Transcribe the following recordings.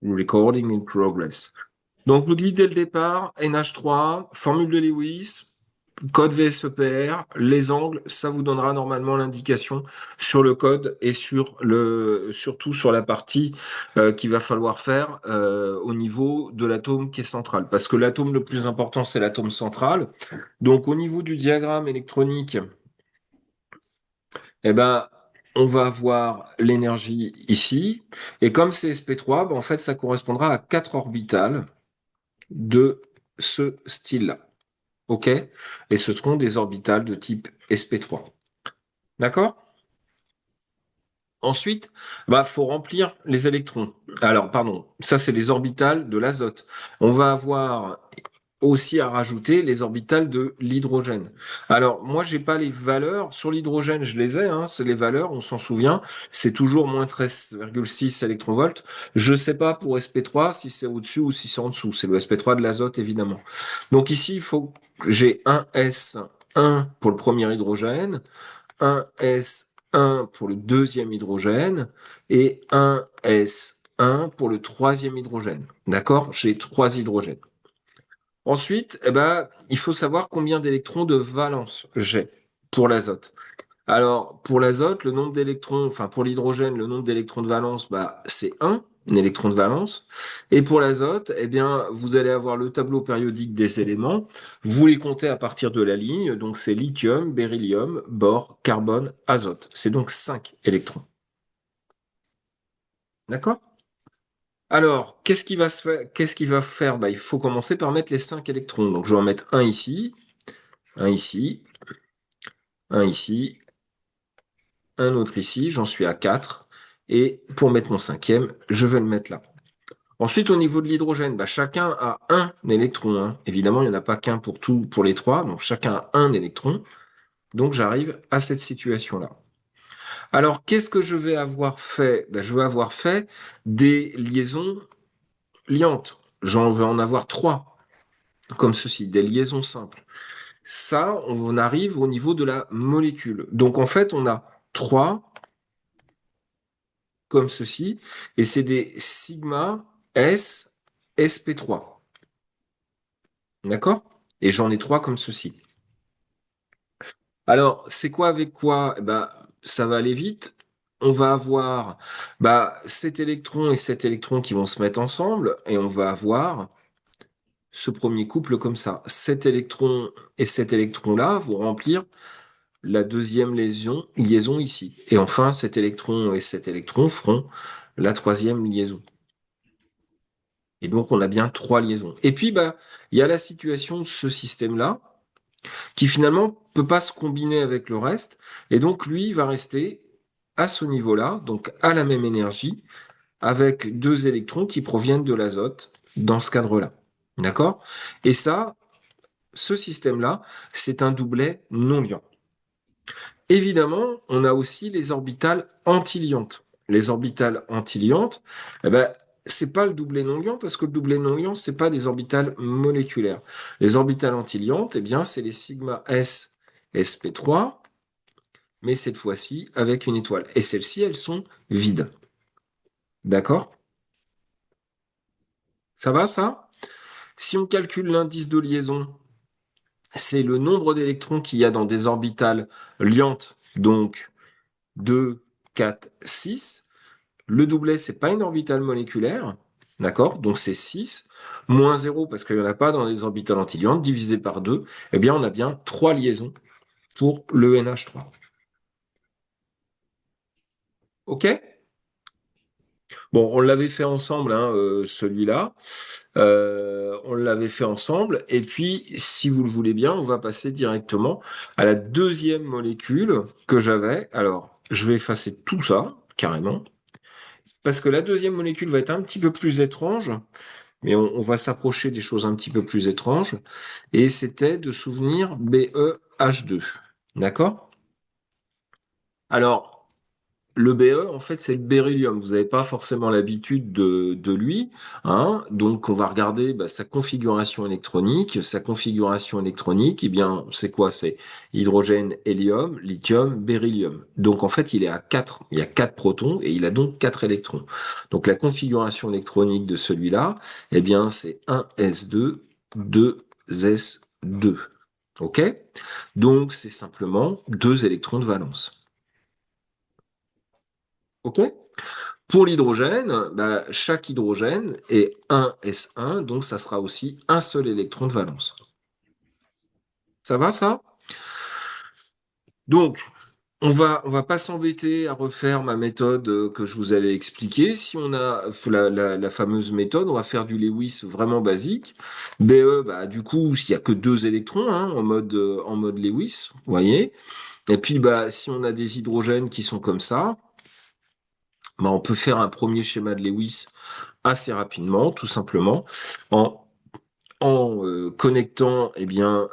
Recording in progress. Donc, je vous dis dès le départ, NH3, formule de Lewis, code VSEPR, les angles, ça vous donnera normalement l'indication sur le code et surtout sur la partie qu'il va falloir faire au niveau de l'atome qui est central. Parce que l'atome le plus important, c'est l'atome central. Donc, au niveau du diagramme électronique, eh ben, on va avoir l'énergie ici. Et comme c'est sp3, ben, en fait, ça correspondra à 4 orbitales de ce style-là. OK? Et ce seront des orbitales de type sp3. D'accord? Ensuite, bah, faut remplir les électrons. Alors, pardon, ça, c'est les orbitales de l'azote. On va avoir aussi à rajouter les orbitales de l'hydrogène. Alors, moi, j'ai pas les valeurs. Sur l'hydrogène, je les ai, hein, c'est les valeurs, on s'en souvient. C'est toujours moins 13,6 électronvolts. Je sais pas pour sp3 si c'est au-dessus ou si c'est en dessous. C'est le sp3 de l'azote, évidemment. Donc ici, il faut que j'ai un S1 pour le premier hydrogène, un S1 pour le deuxième hydrogène et un S1 pour le troisième hydrogène. D'accord? J'ai trois hydrogènes. Ensuite, eh ben, il faut savoir combien d'électrons de valence j'ai pour l'azote. Alors, pour l'azote, le nombre d'électrons, enfin pour l'hydrogène, le nombre d'électrons de valence, bah, c'est un électron de valence. Et pour l'azote, eh bien, vous allez avoir le tableau périodique des éléments. Vous les comptez à partir de la ligne. Donc, c'est lithium, beryllium, bore, carbone, azote. C'est donc 5 électrons. D'accord? Alors, qu'est-ce qu'il va faire? Bah, il faut commencer par mettre les 5 électrons. Donc, je vais en mettre un ici, un ici, un autre ici. J'en suis à 4. Et pour mettre mon cinquième, je vais le mettre là. Ensuite, au niveau de l'hydrogène, bah, chacun a un électron, hein. Évidemment, il n'y en a pas qu'un pour tout, pour les trois, donc chacun a un électron. Donc j'arrive à cette situation-là. Alors, qu'est-ce que je vais avoir fait? Bah, je vais avoir fait des liaisons liantes. J'en vais en avoir trois, comme ceci, des liaisons simples. Ça, on arrive au niveau de la molécule. Donc en fait, on a trois comme ceci, et c'est des sigma S sp3. D'accord? Et j'en ai trois comme ceci. Alors, c'est quoi avec quoi? Eh ben, ça va aller vite. On va avoir cet électron et cet électron qui vont se mettre ensemble, et on va avoir ce premier couple comme ça. Cet électron et cet électron-là vont remplir la deuxième liaison ici. Et enfin, cet électron et cet électron feront la troisième liaison. Et donc, on a bien trois liaisons. Et puis, il y a la situation de ce système-là qui finalement peut pas se combiner avec le reste. Et donc, lui, il va rester à ce niveau-là, donc à la même énergie, avec deux électrons qui proviennent de l'azote dans ce cadre-là. D'accord? Et ça, ce système-là, c'est un doublet non liant. Évidemment, on a aussi les orbitales antiliantes. Les orbitales antiliantes, eh ben, c'est pas le doublet non liant parce que le doublet non liant, c'est pas des orbitales moléculaires. Les orbitales antiliantes, eh bien, c'est les sigma S sp3, mais cette fois-ci avec une étoile. Et celles-ci, elles sont vides. D'accord? Ça va, ça? Si on calcule l'indice de liaison, c'est le nombre d'électrons qu'il y a dans des orbitales liantes, donc 2, 4, 6. Le doublet, c'est pas une orbitale moléculaire, d'accord? Donc c'est 6 moins 0 parce qu'il n'y en a pas dans les orbitales antiliantes, divisé par 2, eh bien on a bien 3 liaisons pour le NH3. OK? Bon, on l'avait fait ensemble, hein, celui-là. On l'avait fait ensemble. Et puis, si vous le voulez bien, on va passer directement à la deuxième molécule que j'avais. Alors, je vais effacer tout ça, carrément. Parce que la deuxième molécule va être un petit peu plus étrange. Mais on va s'approcher des choses un petit peu plus étranges. Et c'était de souvenir BeH2. D'accord? Alors, Le Be, en fait, c'est le beryllium. Vous n'avez pas forcément l'habitude de lui, hein. Donc, on va regarder bah, sa configuration électronique. Sa configuration électronique, eh bien, c'est quoi? C'est hydrogène, hélium, lithium, beryllium. Donc, en fait, il est à 4. Il y a 4 protons et il a donc 4 électrons. Donc, la configuration électronique de celui-là, eh bien, c'est 1s2, 2s2. OK? Donc, c'est simplement 2 électrons de valence. OK? Pour l'hydrogène, bah, chaque hydrogène est 1s1, donc ça sera aussi un seul électron de valence. Ça va, ça? Donc, on va pas s'embêter à refaire ma méthode que je vous avais expliquée. Si on a la fameuse méthode, on va faire du Lewis vraiment basique. Be, bah, du coup, il n'y a que deux électrons hein, en mode Lewis, vous voyez. Et puis, bah, si on a des hydrogènes qui sont comme ça, bah, on peut faire un premier schéma de Lewis assez rapidement, tout simplement, en, en connectant eh bien,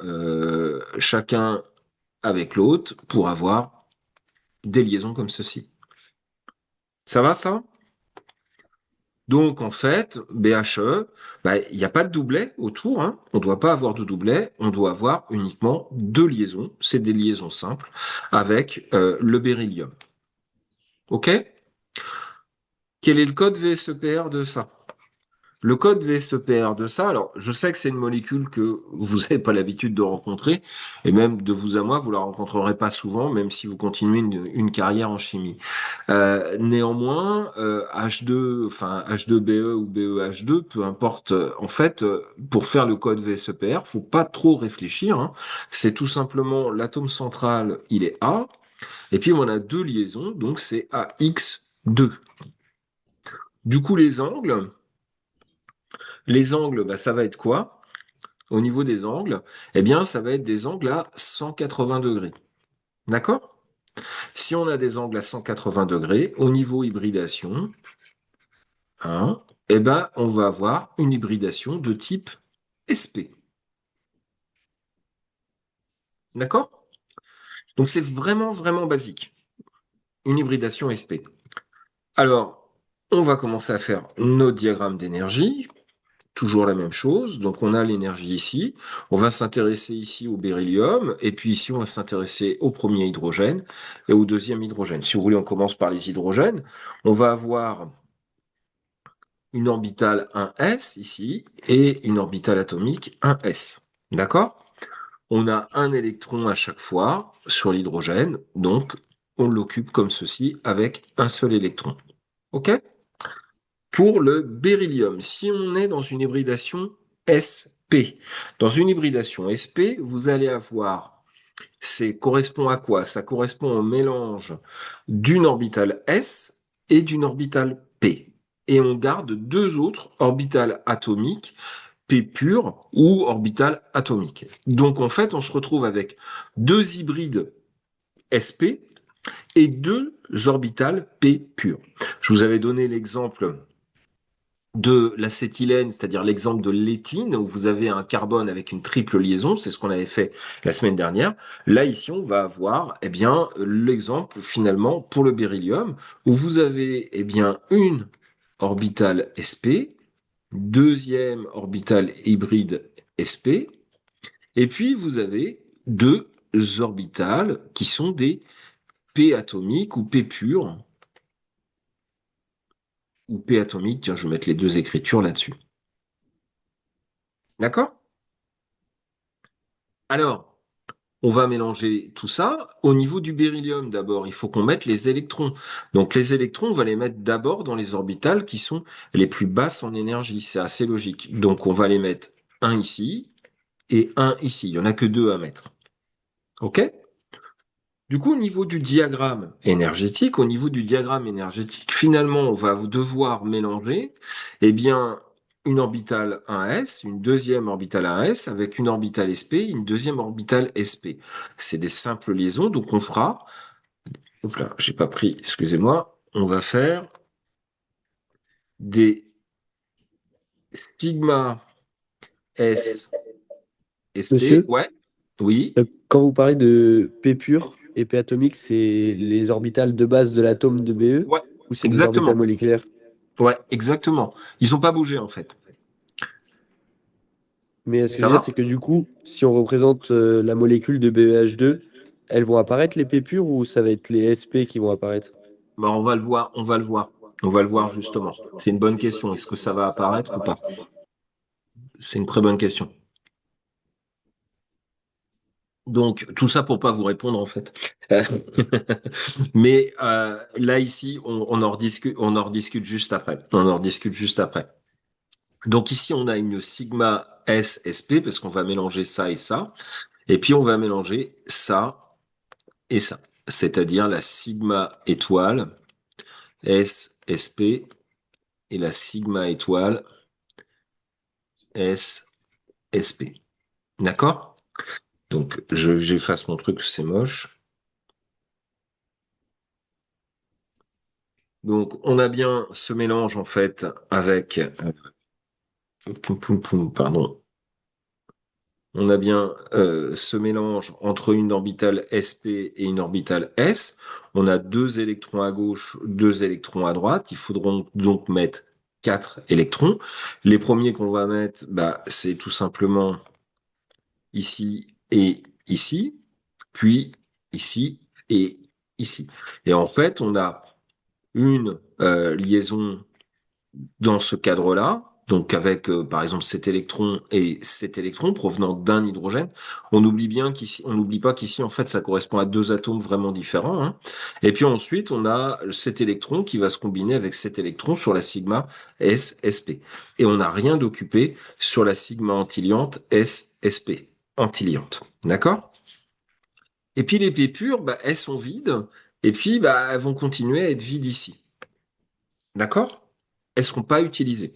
chacun avec l'autre pour avoir des liaisons comme ceci. Ça va ça? Donc en fait, BHE, bah, il n'y a pas de doublet autour, hein. On ne doit pas avoir de doublet, on doit avoir uniquement deux liaisons, c'est des liaisons simples, avec le beryllium. OK? Quel est le code VSEPR de ça? Le code VSEPR de ça, alors je sais que c'est une molécule que vous n'avez pas l'habitude de rencontrer, et même de vous à moi, vous la rencontrerez pas souvent, même si vous continuez une carrière en chimie. Néanmoins, H2, enfin H2Be ou BeH2, peu importe, en fait, pour faire le code VSEPR, faut pas trop réfléchir, hein. C'est tout simplement l'atome central, il est A, et puis on a deux liaisons, donc c'est AX2. Du coup, les angles, bah, ça va être quoi? Au niveau des angles, eh bien, ça va être des angles à 180 degrés. D'accord? Si on a des angles à 180 degrés, au niveau hybridation, hein, eh ben, on va avoir une hybridation de type SP. D'accord? Donc, c'est vraiment, vraiment basique. Une hybridation SP. Alors, on va commencer à faire nos diagrammes d'énergie. Toujours la même chose. Donc, on a l'énergie ici. On va s'intéresser ici au beryllium. Et puis ici, on va s'intéresser au premier hydrogène et au deuxième hydrogène. Si vous voulez, on commence par les hydrogènes. On va avoir une orbitale 1s ici et une orbitale atomique 1s. D'accord? On a un électron à chaque fois sur l'hydrogène. Donc, on l'occupe comme ceci avec un seul électron. OK? Pour le beryllium, si on est dans une hybridation sp, dans une hybridation sp, vous allez avoir, c'est correspond à quoi? Ça correspond au mélange d'une orbitale s et d'une orbitale p. Et on garde deux autres orbitales atomiques, p pur ou orbitales atomiques. Donc en fait, on se retrouve avec deux hybrides sp et deux orbitales p pur. Je vous avais donné l'exemple de l'acétylène, c'est-à-dire l'exemple de l'éthine, où vous avez un carbone avec une triple liaison, c'est ce qu'on avait fait la semaine dernière. Là, ici, on va avoir eh bien, l'exemple finalement pour le beryllium, où vous avez eh bien, une orbitale sp, deuxième orbitale hybride sp, et puis vous avez deux orbitales qui sont des p atomiques ou p purs, ou p atomiques, tiens, je vais mettre les deux écritures là-dessus. D'accord? Alors, on va mélanger tout ça. Au niveau du beryllium, d'abord, il faut qu'on mette les électrons. Donc les électrons, on va les mettre d'abord dans les orbitales qui sont les plus basses en énergie. C'est assez logique. Donc on va les mettre un ici et un ici. Il n'y en a que deux à mettre. OK? Du coup, au niveau du diagramme énergétique, finalement, on va devoir mélanger, eh bien, une orbitale 1s, une deuxième orbitale 1s, avec une orbitale sp, une deuxième orbitale sp. C'est des simples liaisons, donc on fera, hop là, j'ai pas pris, excusez-moi, on va faire des sigma s sp, Monsieur, ouais, oui, quand vous parlez de P pur, épais atomique, c'est les orbitales de base de l'atome de Be Ouais, ou c'est des orbitales exactement. moléculaires? Ouais, exactement. Ils n'ont pas bougé en fait. Mais ce que je Ça veux dire, va? c'est que du coup, si on représente la molécule de BeH2, elles vont apparaître les P purs ou ça va être les SP qui vont apparaître? Bah, on va le voir, on va le voir. On va le voir justement. C'est une bonne question. Est-ce que ça va apparaître ou pas? C'est une très bonne question. Donc, tout ça pour pas vous répondre en fait. Mais là, ici, on en rediscute juste après. On en rediscute juste après. Donc ici, on a une sigma S SP parce qu'on va mélanger ça et ça. Et puis, on va mélanger ça et ça. C'est-à-dire la sigma étoile S SP et la sigma étoile S SP. D'accord? Donc, j'efface mon truc, c'est moche. Donc, on a bien ce mélange en fait avec, pardon, on a bien ce mélange entre une orbitale SP et une orbitale S. On a deux électrons à gauche, deux électrons à droite. Il faudra donc mettre quatre électrons. Les premiers qu'on va mettre, bah, c'est tout simplement ici et ici, puis ici et ici. Et en fait, on a une liaison dans ce cadre-là, donc avec par exemple cet électron et cet électron provenant d'un hydrogène, on oublie bien qu'ici, on n'oublie pas qu'ici en fait ça correspond à deux atomes vraiment différents, hein. Et puis ensuite on a cet électron qui va se combiner avec cet électron sur la sigma SSP. Et on n'a rien d'occupé sur la sigma antilliante SSP, antilliante. D'accord? Et puis les P pures, bah, elles sont vides, et puis bah, elles vont continuer à être vides ici. D'accord? Elles seront pas utilisées.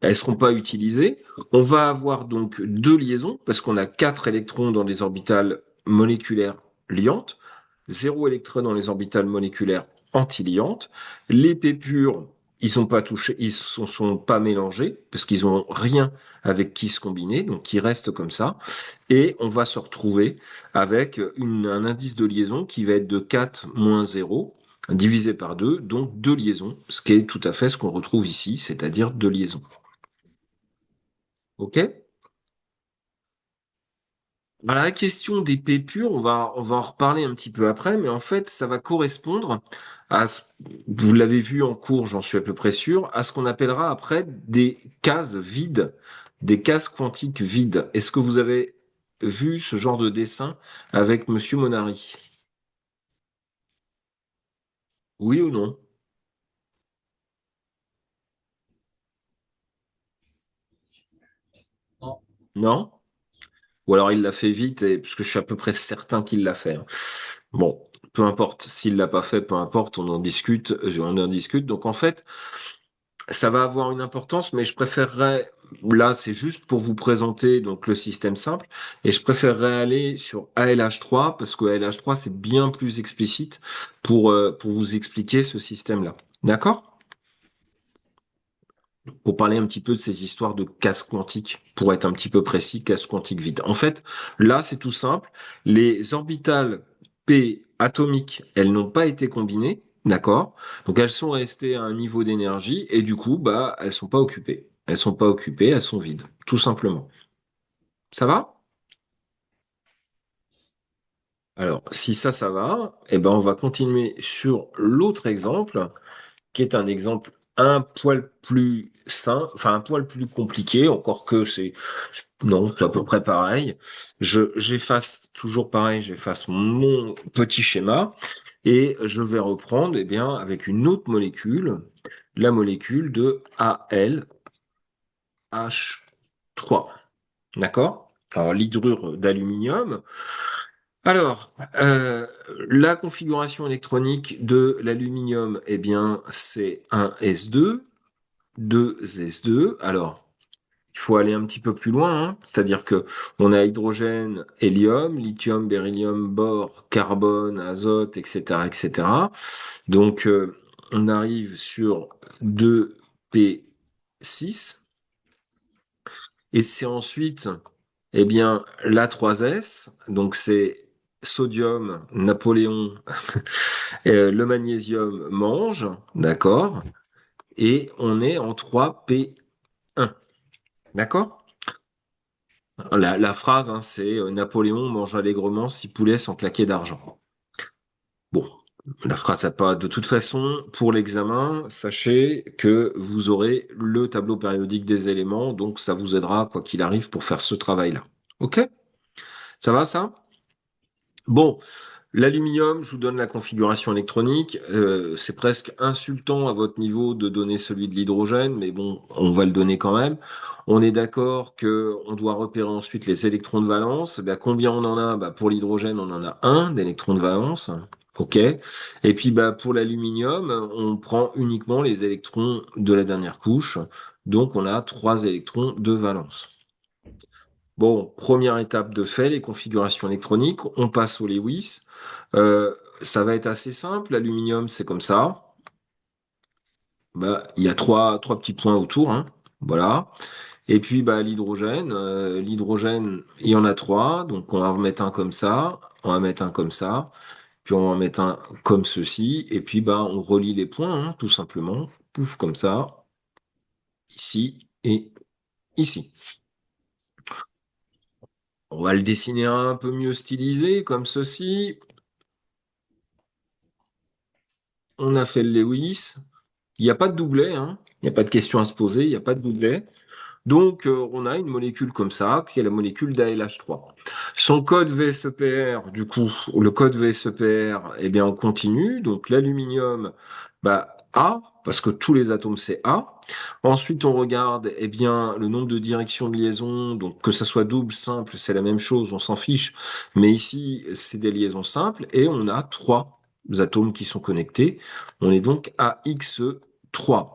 Elles seront pas utilisées. On va avoir donc deux liaisons, parce qu'on a quatre électrons dans les orbitales moléculaires liantes, zéro électron dans les orbitales moléculaires antiliantes. Les P purs, ils sont pas touchés, ils sont pas mélangés, parce qu'ils ont rien avec qui se combiner, donc ils restent comme ça. Et on va se retrouver avec un indice de liaison qui va être de 4 moins 0 divisé par 2, donc deux liaisons, ce qui est tout à fait ce qu'on retrouve ici, c'est-à-dire deux liaisons. OK? Alors, la question des P purs, on va en reparler un petit peu après, mais en fait, ça va correspondre à vous l'avez vu en cours, j'en suis à peu près sûr, à ce qu'on appellera après des cases vides, des cases quantiques vides. Est-ce que vous avez vu ce genre de dessin avec Monsieur Monari? Oui ou non? Non? Ou alors il l'a fait vite, parce que je suis à peu près certain qu'il l'a fait, hein. Bon, peu importe. S'il l'a pas fait, peu importe, on en discute, on en discute. Donc en fait, ça va avoir une importance, mais je préférerais, là, c'est juste pour vous présenter donc le système simple, et je préférerais aller sur ALH3 parce que ALH3 c'est bien plus explicite pour vous expliquer ce système-là. D'accord? Pour parler un petit peu de ces histoires de casse quantique, pour être un petit peu précis, casse quantique vide. En fait, là, c'est tout simple. Les orbitales P atomiques, elles n'ont pas été combinées, d'accord? Donc elles sont restées à un niveau d'énergie et du coup, bah, elles sont pas occupées. Elles sont pas occupées, elles sont vides, tout simplement. Ça va? Alors, si ça va, eh ben, on va continuer sur l'autre exemple, qui est un exemple un poil plus simple, enfin un poil plus compliqué, encore que non, c'est à peu près pareil. J'efface toujours pareil, j'efface mon petit schéma et je vais reprendre, eh bien, avec une autre molécule, la molécule de AlH3. D'accord? Alors, l'hydrure d'aluminium. Alors, la configuration électronique de l'aluminium, eh bien, c'est un S2, deux S2. Alors, il faut aller un petit peu plus loin, hein. C'est-à-dire que on a hydrogène, hélium, lithium, beryllium, bore, carbone, azote, etc., etc. Donc, on arrive sur 2P6. Et c'est ensuite, eh bien, la 3S. Donc, c'est sodium, Napoléon, le magnésium mange, d'accord? Et on est en 3P1, d'accord? La phrase, hein, c'est Napoléon mange allègrement 6 poulets sans claquer d'argent. Bon, la phrase n'a pas. De toute façon, pour l'examen, sachez que vous aurez le tableau périodique des éléments, donc ça vous aidera, quoi qu'il arrive, pour faire ce travail-là. OK? Ça va, ça? Bon, l'aluminium, je vous donne la configuration électronique. C'est presque insultant à votre niveau de donner celui de l'hydrogène, mais bon, on va le donner quand même. On est d'accord que on doit repérer ensuite les électrons de valence. Eh bien, combien on en a? Bah, pour l'hydrogène, on en a un d'électrons de valence. OK. Et puis bah, pour l'aluminium, on prend uniquement les électrons de la dernière couche. Donc on a 3 électrons de valence. Bon, première étape de fait, les configurations électroniques. On passe au Lewis. Euh, Ça va être assez simple. L'aluminium, c'est comme ça. Bah, il y a trois petits points autour, hein. Voilà. Et puis bah, l'hydrogène, il y en a trois. Donc on va en mettre un comme ça, on va mettre un comme ça, puis on va en mettre un comme ceci. Et puis bah, on relie les points, hein, tout simplement. Pouf, comme ça, ici et ici. On va le dessiner un peu mieux stylisé, comme ceci. On a fait le Lewis. Il n'y a pas de doublet, hein. Il n'y a pas de question à se poser, il n'y a pas de doublet. Donc, on a une molécule comme ça, qui est la molécule d'ALH3. Son code VSEPR, du coup, le code VSEPR, eh bien, on continue. Donc, l'aluminium, bah, A, parce que tous les atomes, c'est A. Ensuite, on regarde, eh bien, le nombre de directions de liaison. Donc, que ça soit double, simple, c'est la même chose, on s'en fiche. Mais ici, c'est des liaisons simples. Et on a 3 atomes qui sont connectés. On est donc à X3.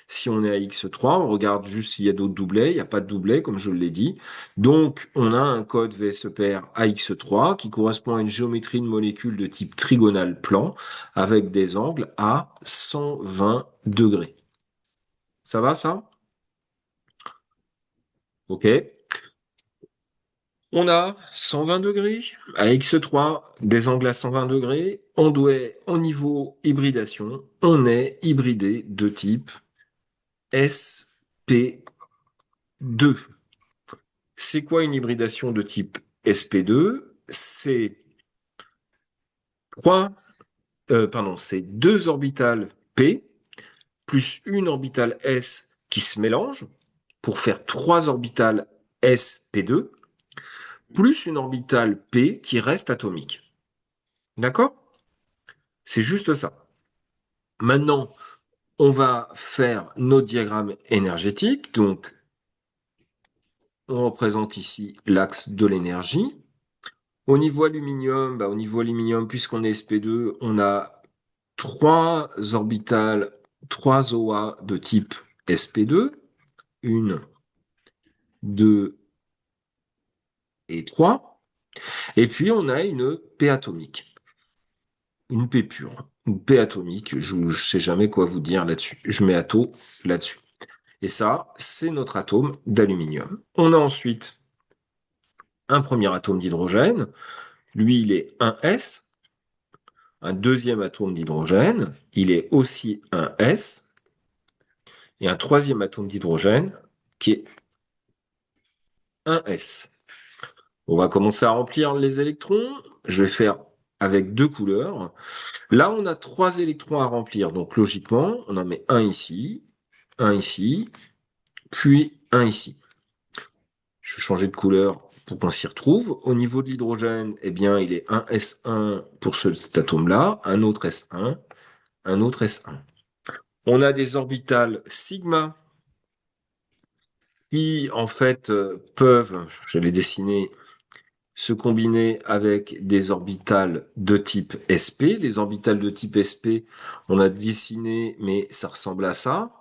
Si on est à X3, on regarde juste s'il y a d'autres doublets. Il n'y a pas de doublet, comme je l'ai dit. Donc, on a un code VSEPR AX3 qui correspond à une géométrie de molécules de type trigonal plan avec des angles à 120 degrés. Ça va, ça? OK. On a 120 degrés à X3, des angles à 120 degrés. On doit, au niveau hybridation, on est hybridé de type SP2. C'est quoi une hybridation de type SP2? C'est 2 orbitales P plus une orbitale S qui se mélangent pour faire 3 orbitales SP2 plus une orbitale P qui reste atomique. D'accord? C'est juste ça. Maintenant, on va faire notre diagramme énergétique. Donc, on représente ici l'axe de l'énergie. Au niveau aluminium, puisqu'on est SP2, on a 3 orbitales, 3 OA de type SP2, une, deux et 3. Et puis on a une P atomique, une P pure, une P atomique. Je ne sais jamais quoi vous dire là-dessus. Je mets ato là-dessus. Et ça, c'est notre atome d'aluminium. On a ensuite un premier atome d'hydrogène. Lui, il est 1s. Un deuxième atome d'hydrogène, il est aussi un S. Et un troisième atome d'hydrogène qui est un S. On va commencer à remplir les électrons. Je vais faire avec 2 couleurs. Là, on a 3 électrons à remplir. Donc, logiquement, on en met un ici, puis un ici. Je vais changer de couleur pour qu'on s'y retrouve. Au niveau de l'hydrogène, eh bien, il est un S1 pour cet atome-là, un autre S1, un autre S1. On a des orbitales sigma qui, en fait, peuvent, je les dessiner, se combiner avec des orbitales de type sp. Les orbitales de type sp, on a dessiné, mais ça ressemble à ça.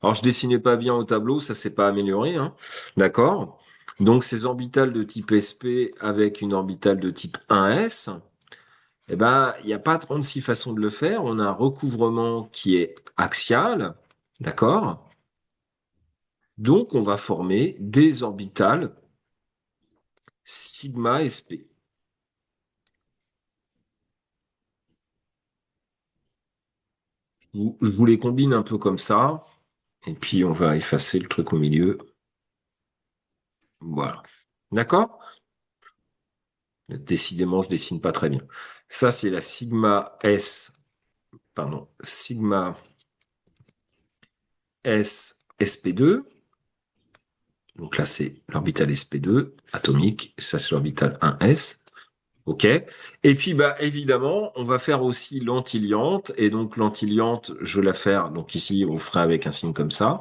Alors, je dessinais pas bien au tableau, ça s'est pas amélioré, hein. D'accord? Donc, ces orbitales de type sp avec une orbitale de type 1s, eh ben, il n'y a pas 36 façons de le faire. On a un recouvrement qui est axial, d'accord? Donc, on va former des orbitales sigma sp. Je vous les combine un peu comme ça, et puis on va effacer le truc au milieu. Voilà. D'accord? Décidément, je dessine pas très bien. Ça, c'est la sigma S, pardon, sigma S sp2. Donc là, c'est l'orbital sp2 atomique. Ça, c'est l'orbital 1s. OK. Et puis, bah, évidemment, on va faire aussi l'antiliante. Et donc, l'antiliante, je vais la faire. Donc ici, on ferait avec un signe comme ça.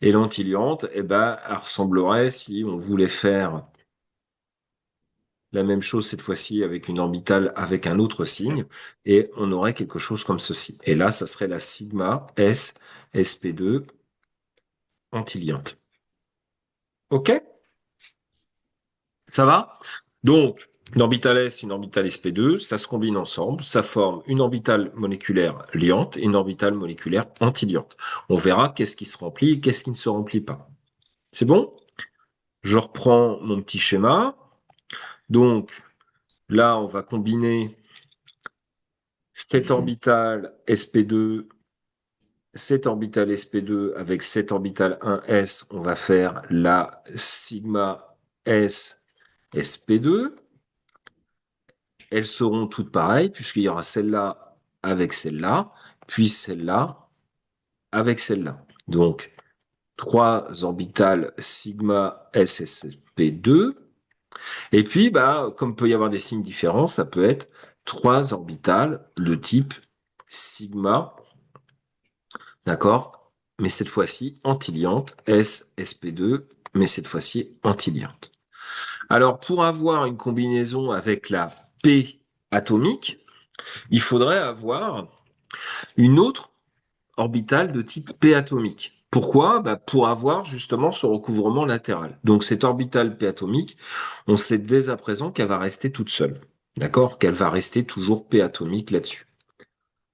Et l'antiliante, eh ben, elle ressemblerait si on voulait faire la même chose cette fois-ci avec une orbitale avec un autre signe. Et on aurait quelque chose comme ceci. Et là, ça serait la sigma S sp2 antiliante. OK? Ça va? Donc, une orbitale S, une orbitale sp2, ça se combine ensemble, ça forme une orbitale moléculaire liante et une orbitale moléculaire antiliante. On verra qu'est-ce qui se remplit et qu'est-ce qui ne se remplit pas. C'est bon? Je reprends mon petit schéma. Donc, là, on va combiner cette orbitale sp2, cette orbitale sp2 avec cette orbitale 1s. On va faire la sigma S sp2. Elles seront toutes pareilles, puisqu'il y aura celle-là avec celle-là, puis celle-là avec celle-là. Donc, trois orbitales sigma SSP2. Et puis, bah, comme peut y avoir des signes différents, ça peut être trois orbitales de type sigma, d'accord? Mais cette fois-ci antiliante, SSP2, mais cette fois-ci antiliante. Alors, pour avoir une combinaison avec la P atomique, il faudrait avoir une autre orbitale de type P atomique. Pourquoi? Bah, pour avoir justement ce recouvrement latéral. Donc cette orbitale P atomique, on sait dès à présent qu'elle va rester toute seule. D'accord? Qu'elle va rester toujours P atomique là-dessus.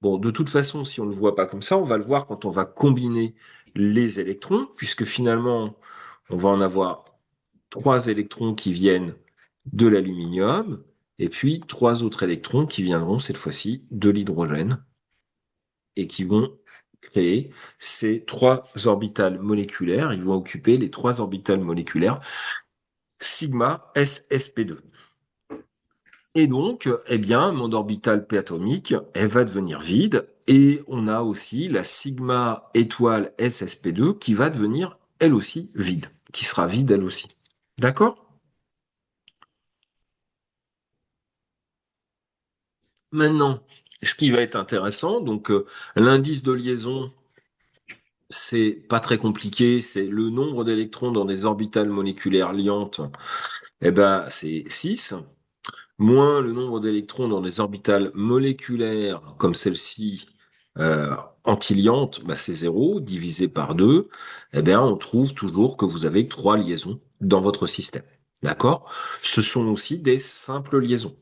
Bon, de toute façon, si on ne le voit pas comme ça, on va le voir quand on va combiner les électrons, puisque finalement, on va en avoir trois électrons qui viennent de l'aluminium, et puis trois autres électrons qui viendront cette fois-ci de l'hydrogène et qui vont créer ces trois orbitales moléculaires. Ils vont occuper les trois orbitales moléculaires sigma SSP2. Et donc, eh bien, mon orbitale p atomique, elle va devenir vide. Et on a aussi la sigma étoile SSP2 qui va devenir elle aussi vide, qui sera vide elle aussi. D'accord? Maintenant, ce qui va être intéressant, donc l'indice de liaison, c'est pas très compliqué, c'est le nombre d'électrons dans des orbitales moléculaires liantes, eh ben, c'est 6, moins le nombre d'électrons dans des orbitales moléculaires comme celle-ci, euh, antiliantes, bah, c'est 0, divisé par 2, eh bien, on trouve toujours que vous avez trois liaisons dans votre système. D'accord? Ce sont aussi des simples liaisons,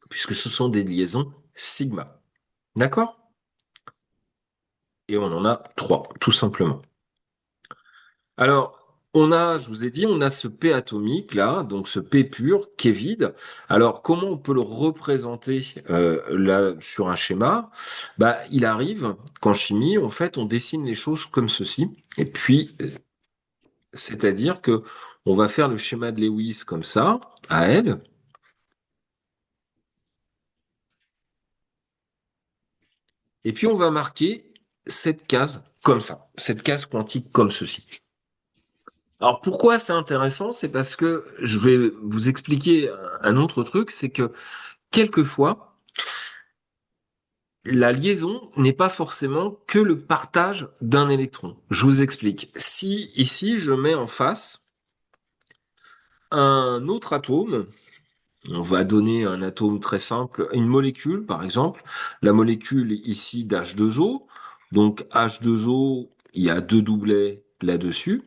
puisque ce sont des liaisons sigma. D'accord? Et on en a trois, tout simplement. Alors, on a, je vous ai dit, on a ce P atomique là, donc ce P pur qui est vide. Alors, comment on peut le représenter là sur un schéma? Bah, il arrive qu'en chimie, en fait, on dessine les choses comme ceci. Et puis, c'est-à-dire que on va faire le schéma de Lewis comme ça, à L, et puis on va marquer cette case comme ça, cette case quantique comme ceci. Alors pourquoi c'est intéressant? C'est parce que je vais vous expliquer un autre truc, c'est que quelquefois, la liaison n'est pas forcément que le partage d'un électron. Je vous explique. Si ici je mets en face un autre atome, on va donner un atome très simple, une molécule par exemple, la molécule ici d'H2O, donc H2O, il y a deux doublets là-dessus,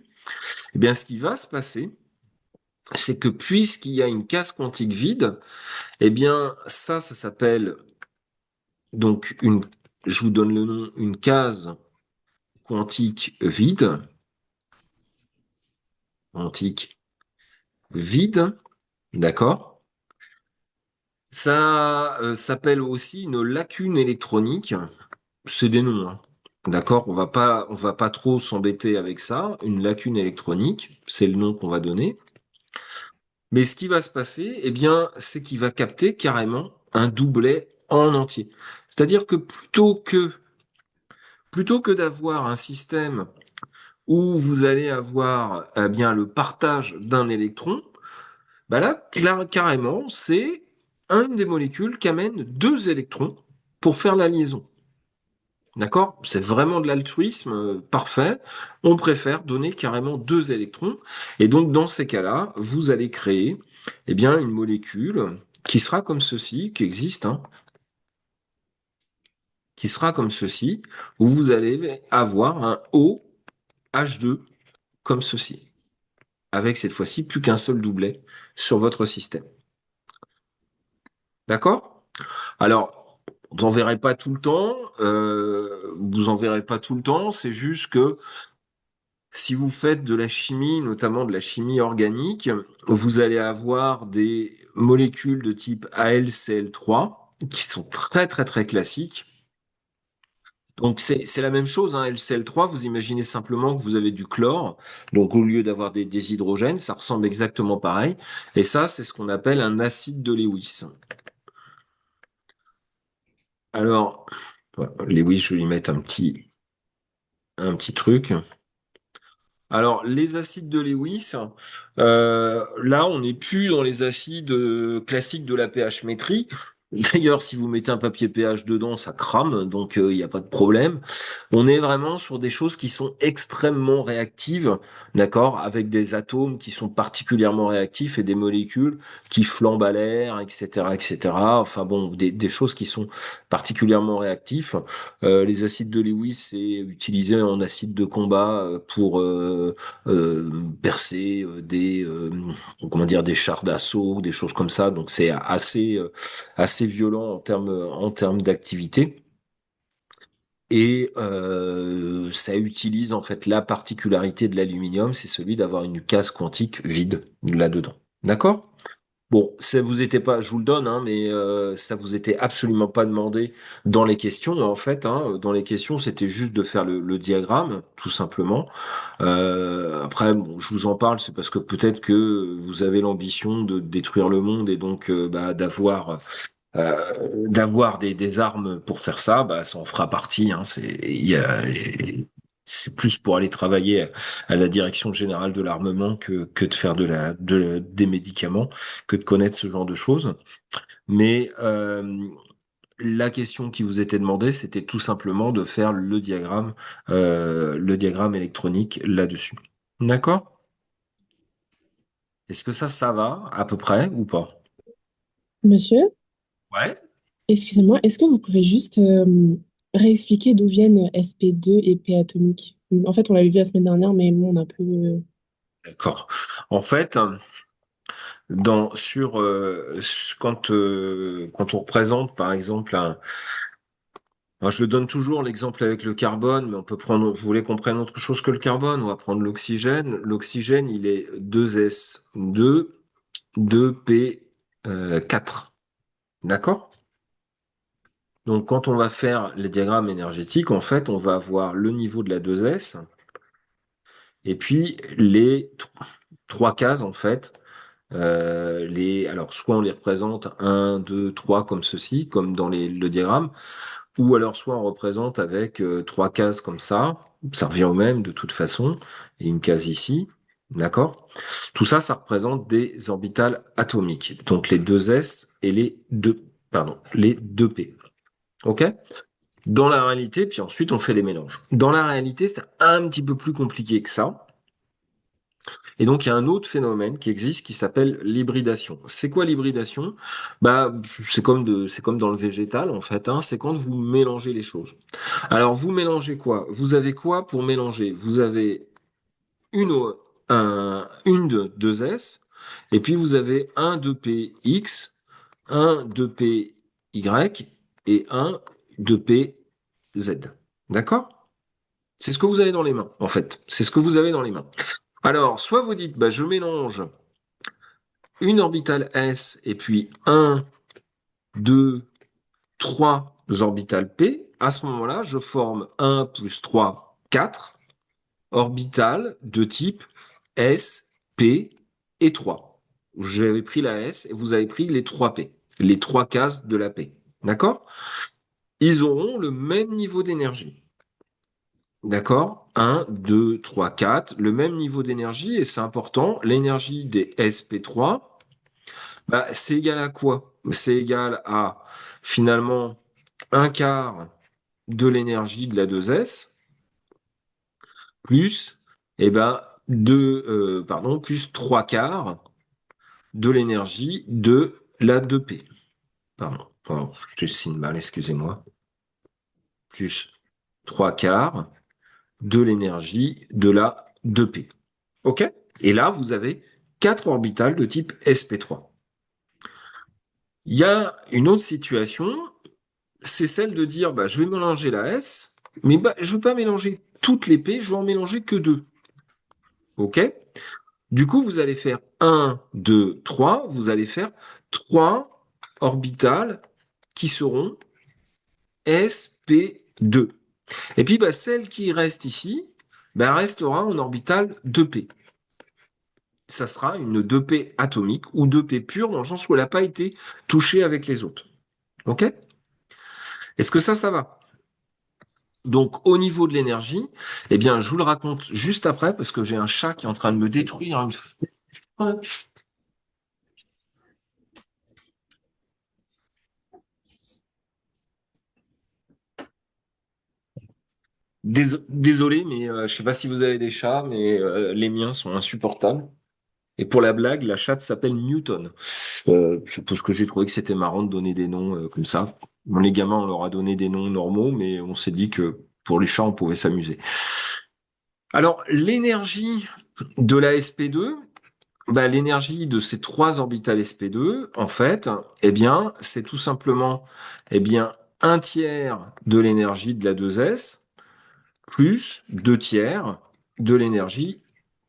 eh bien ce qui va se passer, c'est que puisqu'il y a une case quantique vide, eh bien ça s'appelle donc je vous donne le nom, une case quantique vide, quantique vide. D'accord? Ça s'appelle aussi une lacune électronique. C'est des noms, hein. D'accord? On va pas trop s'embêter avec ça. Une lacune électronique, c'est le nom qu'on va donner. Mais ce qui va se passer, eh bien, c'est qu'il va capter carrément un doublet en entier. C'est-à-dire que plutôt que d'avoir un système où vous allez avoir bien le partage d'un électron, bah là, carrément, c'est une des molécules qui amène deux électrons pour faire la liaison. D'accord? C'est vraiment de l'altruisme parfait. On préfère donner carrément deux électrons. Et donc, dans ces cas-là, vous allez créer eh bien, une molécule qui sera comme ceci, qui existe, hein, qui sera comme ceci, où vous allez avoir un OH2 comme ceci, avec cette fois-ci plus qu'un seul doublet sur votre système. D'accord? Alors, vous en verrez pas tout le temps, vous en verrez pas tout le temps, c'est juste que si vous faites de la chimie, notamment de la chimie organique, vous allez avoir des molécules de type AlCl3 qui sont très très très classiques. Donc c'est la même chose, hein, LCl3, vous imaginez simplement que vous avez du chlore, donc au lieu d'avoir des hydrogènes, ça ressemble exactement pareil. Et ça, c'est ce qu'on appelle un acide de Lewis. Alors, voilà, Lewis, je vais lui mettre un petit truc. Alors, les acides de Lewis, là, on n'est plus dans les acides classiques de la pH-métrie. D'ailleurs, si vous mettez un papier pH dedans, ça crame, donc il n'y a pas de problème. On est vraiment sur des choses qui sont extrêmement réactives, d'accord, avec des atomes qui sont particulièrement réactifs et des molécules qui flambent à l'air, etc., etc. Enfin bon, des choses qui sont particulièrement réactifs. Les acides de Lewis, c'est utilisé en acide de combat pour euh, percer comment dire, des chars d'assaut, des choses comme ça. Donc c'est assez violent en termes d'activité. Et ça utilise en fait la particularité de l'aluminium, c'est celui d'avoir une case quantique vide là-dedans. D'accord? Bon, ça vous était pas, je vous le donne, hein, mais ça vous était absolument pas demandé dans les questions. En fait, hein, dans les questions, c'était juste de faire le diagramme, tout simplement. Après, bon, je vous en parle, c'est parce que peut-être que vous avez l'ambition de détruire le monde et donc bah, euh, d'avoir des armes pour faire ça. Bah, ça en fera partie. Hein, c'est plus pour aller travailler à la direction générale de l'armement que de faire des médicaments, que de connaître ce genre de choses. Mais la question qui vous était demandée, c'était tout simplement de faire le diagramme électronique là-dessus. D'accord? Est-ce que ça va à peu près ou pas? Monsieur, Ouais. excusez-moi, est-ce que vous pouvez juste réexpliquer d'où viennent SP2 et P atomique? En fait, on l'avait vu la semaine dernière, mais bon, on a un peu... D'accord. En fait, quand on représente, par exemple, alors je le donne toujours l'exemple avec le carbone, mais on peut prendre, vous voulez qu'on prenne autre chose que le carbone, on va prendre l'oxygène. L'oxygène, il est 2S, 2P, 4. D'accord? Donc, quand on va faire les diagrammes énergétiques, en fait, on va avoir le niveau de la 2S et puis les trois cases, en fait. Alors, soit on les représente un, 2, 3 comme ceci, comme dans le diagramme, ou alors soit on représente avec trois cases comme ça revient au même de toute façon, et une case ici, d'accord? Tout ça, ça représente des orbitales atomiques, donc les deux S et les deux P, ok? Dans la réalité, puis ensuite on fait les mélanges. Dans la réalité, c'est un petit peu plus compliqué que ça. Et donc, il y a un autre phénomène qui existe qui s'appelle l'hybridation. C'est quoi l'hybridation? Bah, c'est comme dans le végétal, en fait, hein, c'est quand vous mélangez les choses. Alors, vous mélangez quoi? Vous avez quoi pour mélanger? Vous avez une, une de 2S, et puis vous avez un de px, un de py et un de pz. D'accord? C'est ce que vous avez dans les mains, en fait. C'est ce que vous avez dans les mains. Alors, soit vous dites, bah, je mélange une orbitale S et puis un, deux, trois orbitales P, à ce moment-là, je forme 1 plus 3, 4 orbitales de type S, P et 3. J'avais pris la S et vous avez pris les 3 P, les 3 cases de la P. D'accord? Ils auront le même niveau d'énergie. D'accord? 1, 2, 3, 4, le même niveau d'énergie, et c'est important, l'énergie des SP3, bah, c'est égal à quoi? C'est égal à finalement un quart de l'énergie de la 2S plus, plus 3 quarts de l'énergie de la 2P. Pardon, oh, je signe mal, excusez-moi. Plus 3 quarts de l'énergie de la 2P. OK? Et là, vous avez 4 orbitales de type sp3. Il y a une autre situation, c'est celle de dire, bah, je vais mélanger la S, mais bah, je ne veux pas mélanger toutes les P, je vais en mélanger que 2. OK? Du coup, vous allez faire 1, 2, 3, vous allez faire 3 orbitales qui seront sp2. Et puis, bah, celle qui reste ici, bah, restera en orbitale 2p. Ça sera une 2p atomique ou 2p pure dans le sens où elle n'a pas été touchée avec les autres. OK? Est-ce que ça va? Donc, au niveau de l'énergie, eh bien, je vous le raconte juste après parce que j'ai un chat qui est en train de me détruire une... Désolé, mais je sais pas si vous avez des chats, mais les miens sont insupportables. Et pour la blague, la chatte s'appelle Newton. Parce que j'ai trouvé que c'était marrant de donner des noms comme ça. Bon, les gamins, on leur a donné des noms normaux, mais on s'est dit que pour les chats, on pouvait s'amuser. Alors, l'énergie de la SP2, bah, l'énergie de ces 3 orbitales SP2, en fait, eh bien, c'est tout simplement, eh bien, un tiers de l'énergie de la 2S plus 2 tiers de l'énergie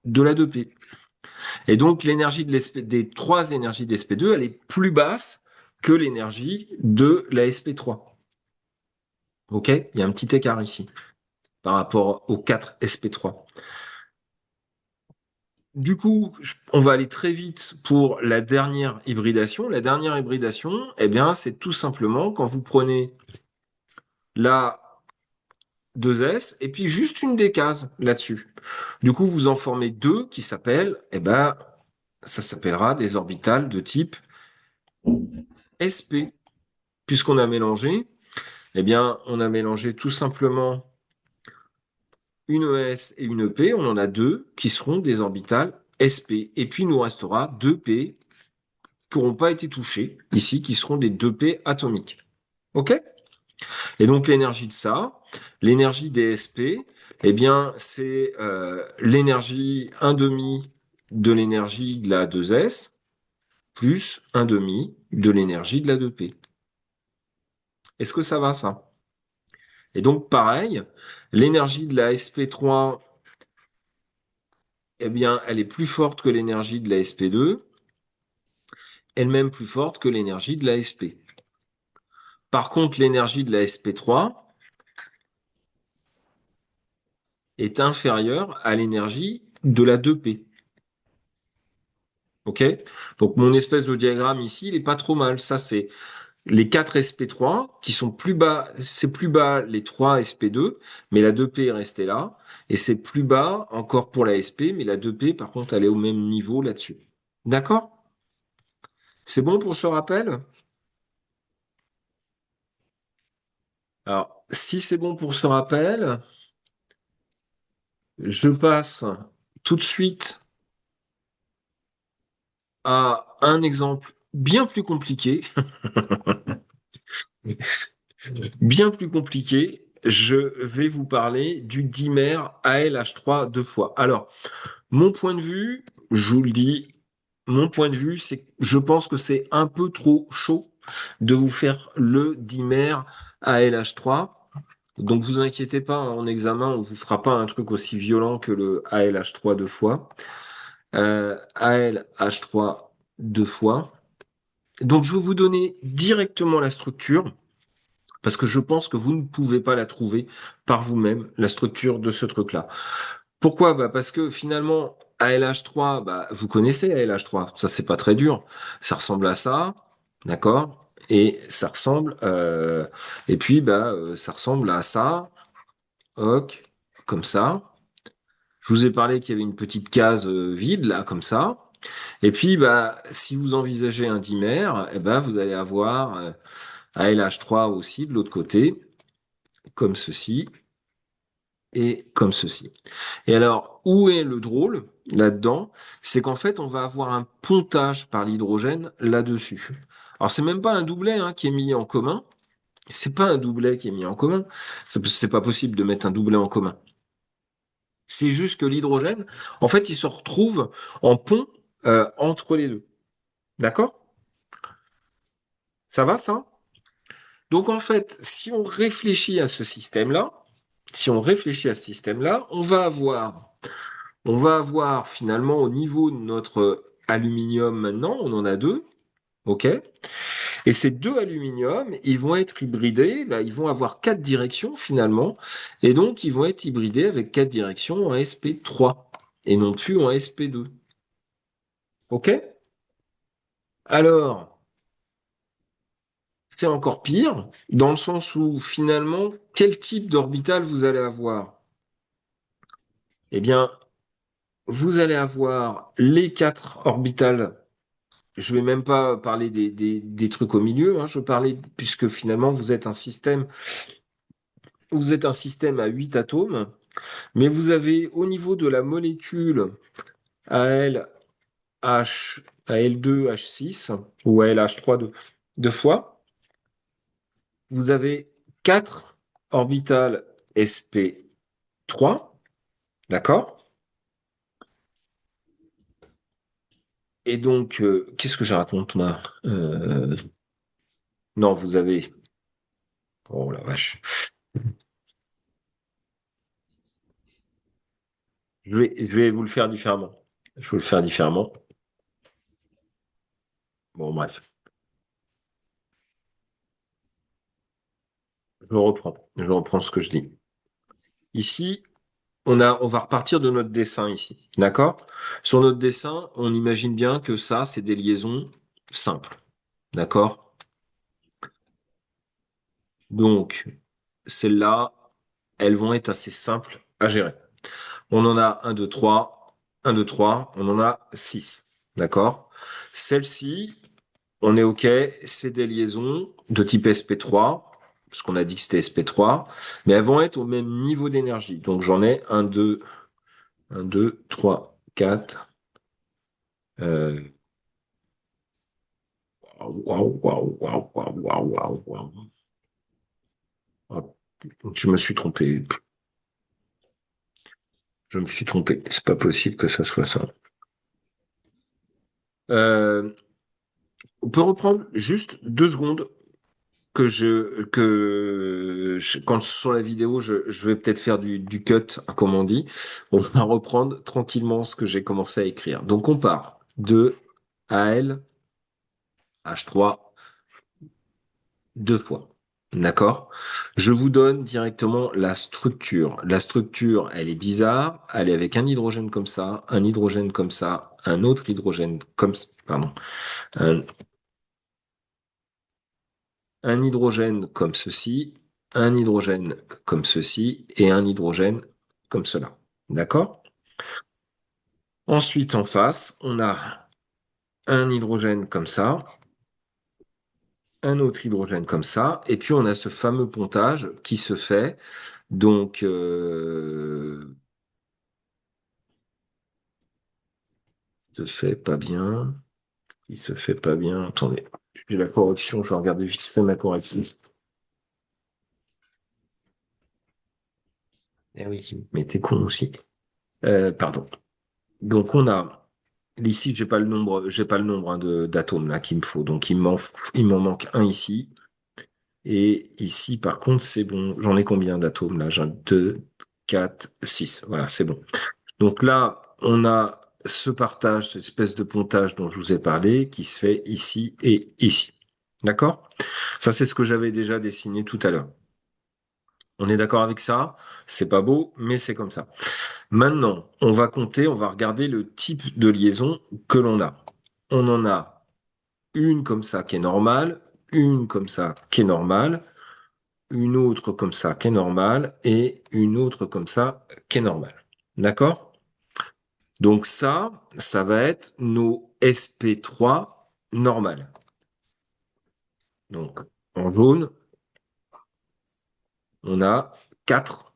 de la 2P. Et donc, l'énergie des 3 énergies d'SP2, elle est plus basse que l'énergie de la SP3. OK? Il y a un petit écart ici par rapport aux 4 SP3. Du coup, on va aller très vite pour la dernière hybridation. La dernière hybridation, eh bien, c'est tout simplement quand vous prenez la 2S et puis juste une des cases là-dessus. Du coup, vous en formez 2 qui s'appellent, eh ben, ça s'appellera des orbitales de type SP. Puisqu'on a mélangé, eh bien, on a mélangé tout simplement une ES et une EP. On en a 2 qui seront des orbitales SP. Et puis, il nous restera 2 P qui n'auront pas été touchés ici, qui seront des 2 P atomiques. OK? Et donc, l'énergie de ça, l'énergie des SP, eh bien, c'est l'énergie 1 demi de l'énergie de la 2S plus 1 demi de l'énergie de la 2P. Est-ce que ça va, ça? Et donc, pareil, l'énergie de la SP3, eh bien, elle est plus forte que l'énergie de la SP2, elle-même plus forte que l'énergie de la SP. Par contre, l'énergie de la SP3 est inférieure à l'énergie de la 2P. OK? Donc, mon espèce de diagramme ici, il n'est pas trop mal. Ça, c'est les 4 SP3 qui sont plus bas, c'est plus bas les 3 SP2, mais la 2P est restée là. Et c'est plus bas encore pour la SP, mais la 2P, par contre, elle est au même niveau là-dessus. D'accord? C'est bon pour ce rappel? Alors, si c'est bon pour ce rappel, je passe tout de suite à un exemple bien plus compliqué. Bien plus compliqué. Je vais vous parler du dimère AlH3 deux fois. Alors, mon point de vue, je vous le dis, mon point de vue, c'est que je pense que c'est un peu trop chaud de vous faire le dimère AlH3. Donc vous inquiétez pas, hein, en examen, on vous fera pas un truc aussi violent que le AlH3 deux fois. AlH3 deux fois. Donc, je vais vous donner directement la structure, parce que je pense que vous ne pouvez pas la trouver par vous-même, la structure de ce truc-là. Pourquoi? Bah parce que finalement, ALH3, bah, vous connaissez ALH3, ça c'est pas très dur. Ça ressemble à ça, d'accord? Et ça ressemble, et puis bah, ça ressemble à ça, ok, comme ça. Je vous ai parlé qu'il y avait une petite case vide là, comme ça. Et puis bah, si vous envisagez un dimère, eh ben vous allez avoir ALH3 aussi de l'autre côté, comme ceci et comme ceci. Et alors, où est le drôle là-dedans? C'est qu'en fait, on va avoir un pontage par l'hydrogène là-dessus. Alors, c'est même pas un doublet hein, qui est mis en commun. C'est pas un doublet qui est mis en commun. C'est pas possible de mettre un doublet en commun. C'est juste que l'hydrogène, en fait, il se retrouve en pont entre les deux. D'accord? Ça va, ça? Donc, en fait, si on réfléchit à ce système-là, si on réfléchit à ce système-là, on va avoir finalement au niveau de notre aluminium maintenant, on en a deux, ok? Et ces deux aluminiums, ils vont être hybridés, bah, ils vont avoir quatre directions finalement, et donc ils vont être hybridés avec quatre directions en sp3 et non plus en sp2, ok? Alors, c'est encore pire, dans le sens où finalement, quel type d'orbital vous allez avoir? Eh bien, vous allez avoir les quatre orbitales. Je vais même pas parler des trucs au milieu, hein, je parlais, puisque finalement vous êtes un système à 8 atomes, mais vous avez au niveau de la molécule AL, H, AL2, H6 ou ALH3 deux fois, vous avez 4 orbitales sp3, d'accord? Et donc, qu'est-ce que je raconte moi? Non, vous avez. Oh la vache. Je vais vous le faire différemment. Je vais vous le faire différemment. Bon, bref, je reprends ce que je dis. Ici, on va repartir de notre dessin ici, d'accord? Sur notre dessin, on imagine bien que ça, c'est des liaisons simples, d'accord? Donc, celles-là, elles vont être assez simples à gérer. On en a un 2 3 on en a 6, d'accord? Celle-ci, on est OK, c'est des liaisons de type SP3, parce qu'on a dit que c'était SP3, mais elles vont être au même niveau d'énergie. Donc j'en ai un, 2, 3, 4. Waouh, waouh, waouh, waouh, waouh, waouh, waouh. Hop, je me suis trompé. Je me suis trompé. C'est pas possible que ça soit ça. Euh, on peut reprendre juste 2 secondes quand sur la vidéo, je vais peut-être faire du cut, hein, comme on dit. On va reprendre tranquillement ce que j'ai commencé à écrire. Donc on part de AL, H3, deux fois. D'accord? Je vous donne directement la structure. La structure, elle est bizarre. Elle est avec un hydrogène comme ça, un hydrogène comme ça, un autre hydrogène comme, pardon, un, un hydrogène comme ceci, un hydrogène comme ceci et un hydrogène comme cela. D'accord? Ensuite, en face, on a un hydrogène comme ça, un autre hydrogène comme ça, et puis on a ce fameux pontage qui se fait. Donc, se fait pas bien. Il se fait pas bien. Attendez, j'ai la correction, je vais regarder vite fait ma correction. Eh oui, mais t'es con aussi. Pardon. Donc on a ici, j'ai pas le nombre hein, d'atomes là qu'il me faut. Donc il m'en manque un ici. Et ici, par contre, c'est bon. J'en ai combien d'atomes là? J'ai 2, 4, 6. Voilà, c'est bon. Donc là, on a ce partage, cette espèce de pontage dont je vous ai parlé, qui se fait ici et ici. D'accord? Ça, c'est ce que j'avais déjà dessiné tout à l'heure. On est d'accord avec ça? C'est pas beau, mais c'est comme ça. Maintenant, on va compter, on va regarder le type de liaison que l'on a. On en a une comme ça qui est normale, une comme ça qui est normale, une autre comme ça qui est normale et une autre comme ça qui est normale. D'accord? Donc ça va être nos SP3 normales. Donc en jaune, on a 4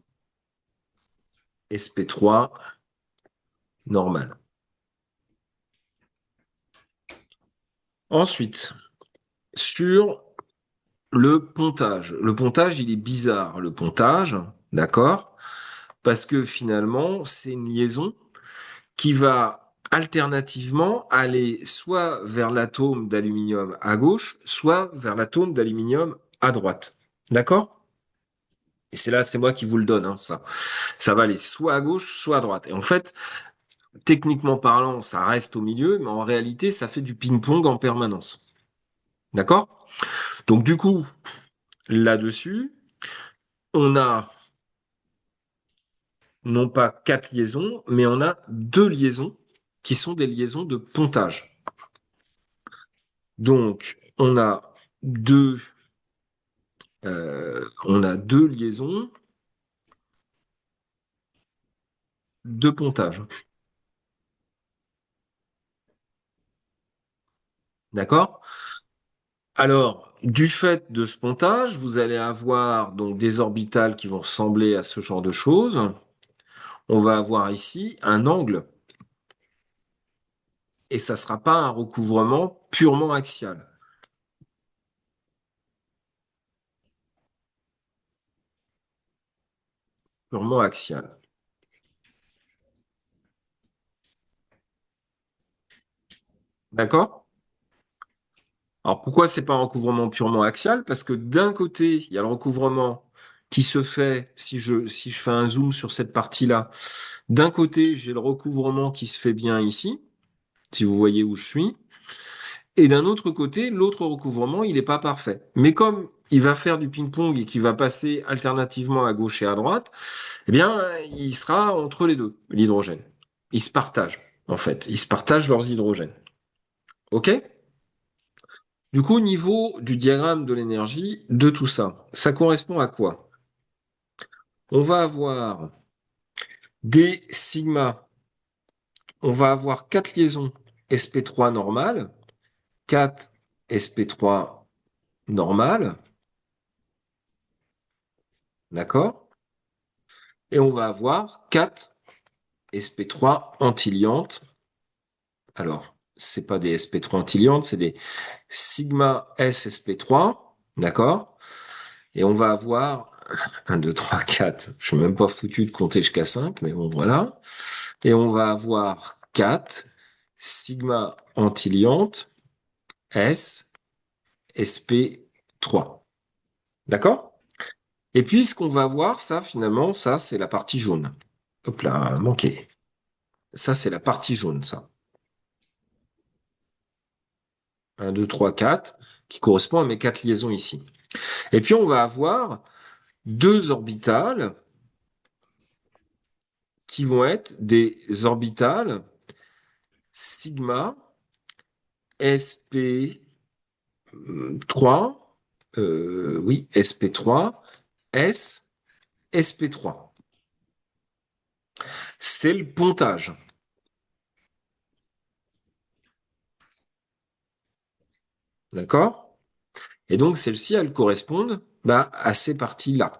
SP3 normales. Ensuite, sur le pontage. Le pontage, il est bizarre, le pontage, d'accord? Parce que finalement, c'est une liaison qui va alternativement aller soit vers l'atome d'aluminium à gauche, soit vers l'atome d'aluminium à droite. D'accord? Et c'est là, c'est moi qui vous le donne, hein, ça. Ça va aller soit à gauche, soit à droite. Et en fait, techniquement parlant, ça reste au milieu, mais en réalité, ça fait du ping-pong en permanence. D'accord? Donc du coup, là-dessus, on a non pas 4 liaisons, mais on a 2 liaisons qui sont des liaisons de pontage. Donc, on a deux liaisons de pontage. D'accord? Alors, du fait de ce pontage, vous allez avoir donc des orbitales qui vont ressembler à ce genre de choses. On va avoir ici un angle et ça ne sera pas un recouvrement purement axial. Purement axial. D'accord? Alors pourquoi c'est pas un recouvrement purement axial? Parce que d'un côté, il y a le recouvrement qui se fait, si je fais un zoom sur cette partie-là, d'un côté, j'ai le recouvrement qui se fait bien ici, si vous voyez où je suis, et d'un autre côté, l'autre recouvrement, il n'est pas parfait. Mais comme il va faire du ping-pong et qu'il va passer alternativement à gauche et à droite, eh bien, il sera entre les deux, l'hydrogène. Ils se partagent, en fait. Ils se partagent leurs hydrogènes. OK? Du coup, au niveau du diagramme de l'énergie, de tout ça, ça correspond à quoi? On va avoir des sigma, on va avoir 4 liaisons sp3 normales, 4 sp3 normales, d'accord? Et on va avoir 4 sp3 antiliantes. Alors, c'est pas des sp3 antiliantes, c'est des sigma s sp3, d'accord? Et on va avoir 1, 2, 3, 4. Je ne suis même pas foutu de compter jusqu'à 5, mais bon, voilà. Et on va avoir 4 sigma antiliante S SP3. D'accord? Et puis, ce qu'on va voir, ça, finalement, ça, c'est la partie jaune. Hop là, manqué. Ça, c'est la partie jaune, ça. 1, 2, 3, 4, qui correspond à mes 4 liaisons ici. Et puis, on va avoir deux orbitales qui vont être des orbitales sigma SP3, oui, SP3, S, SP3. C'est le pontage. D'accord? Et donc, celles-ci, elles correspondent bah, à ces parties-là.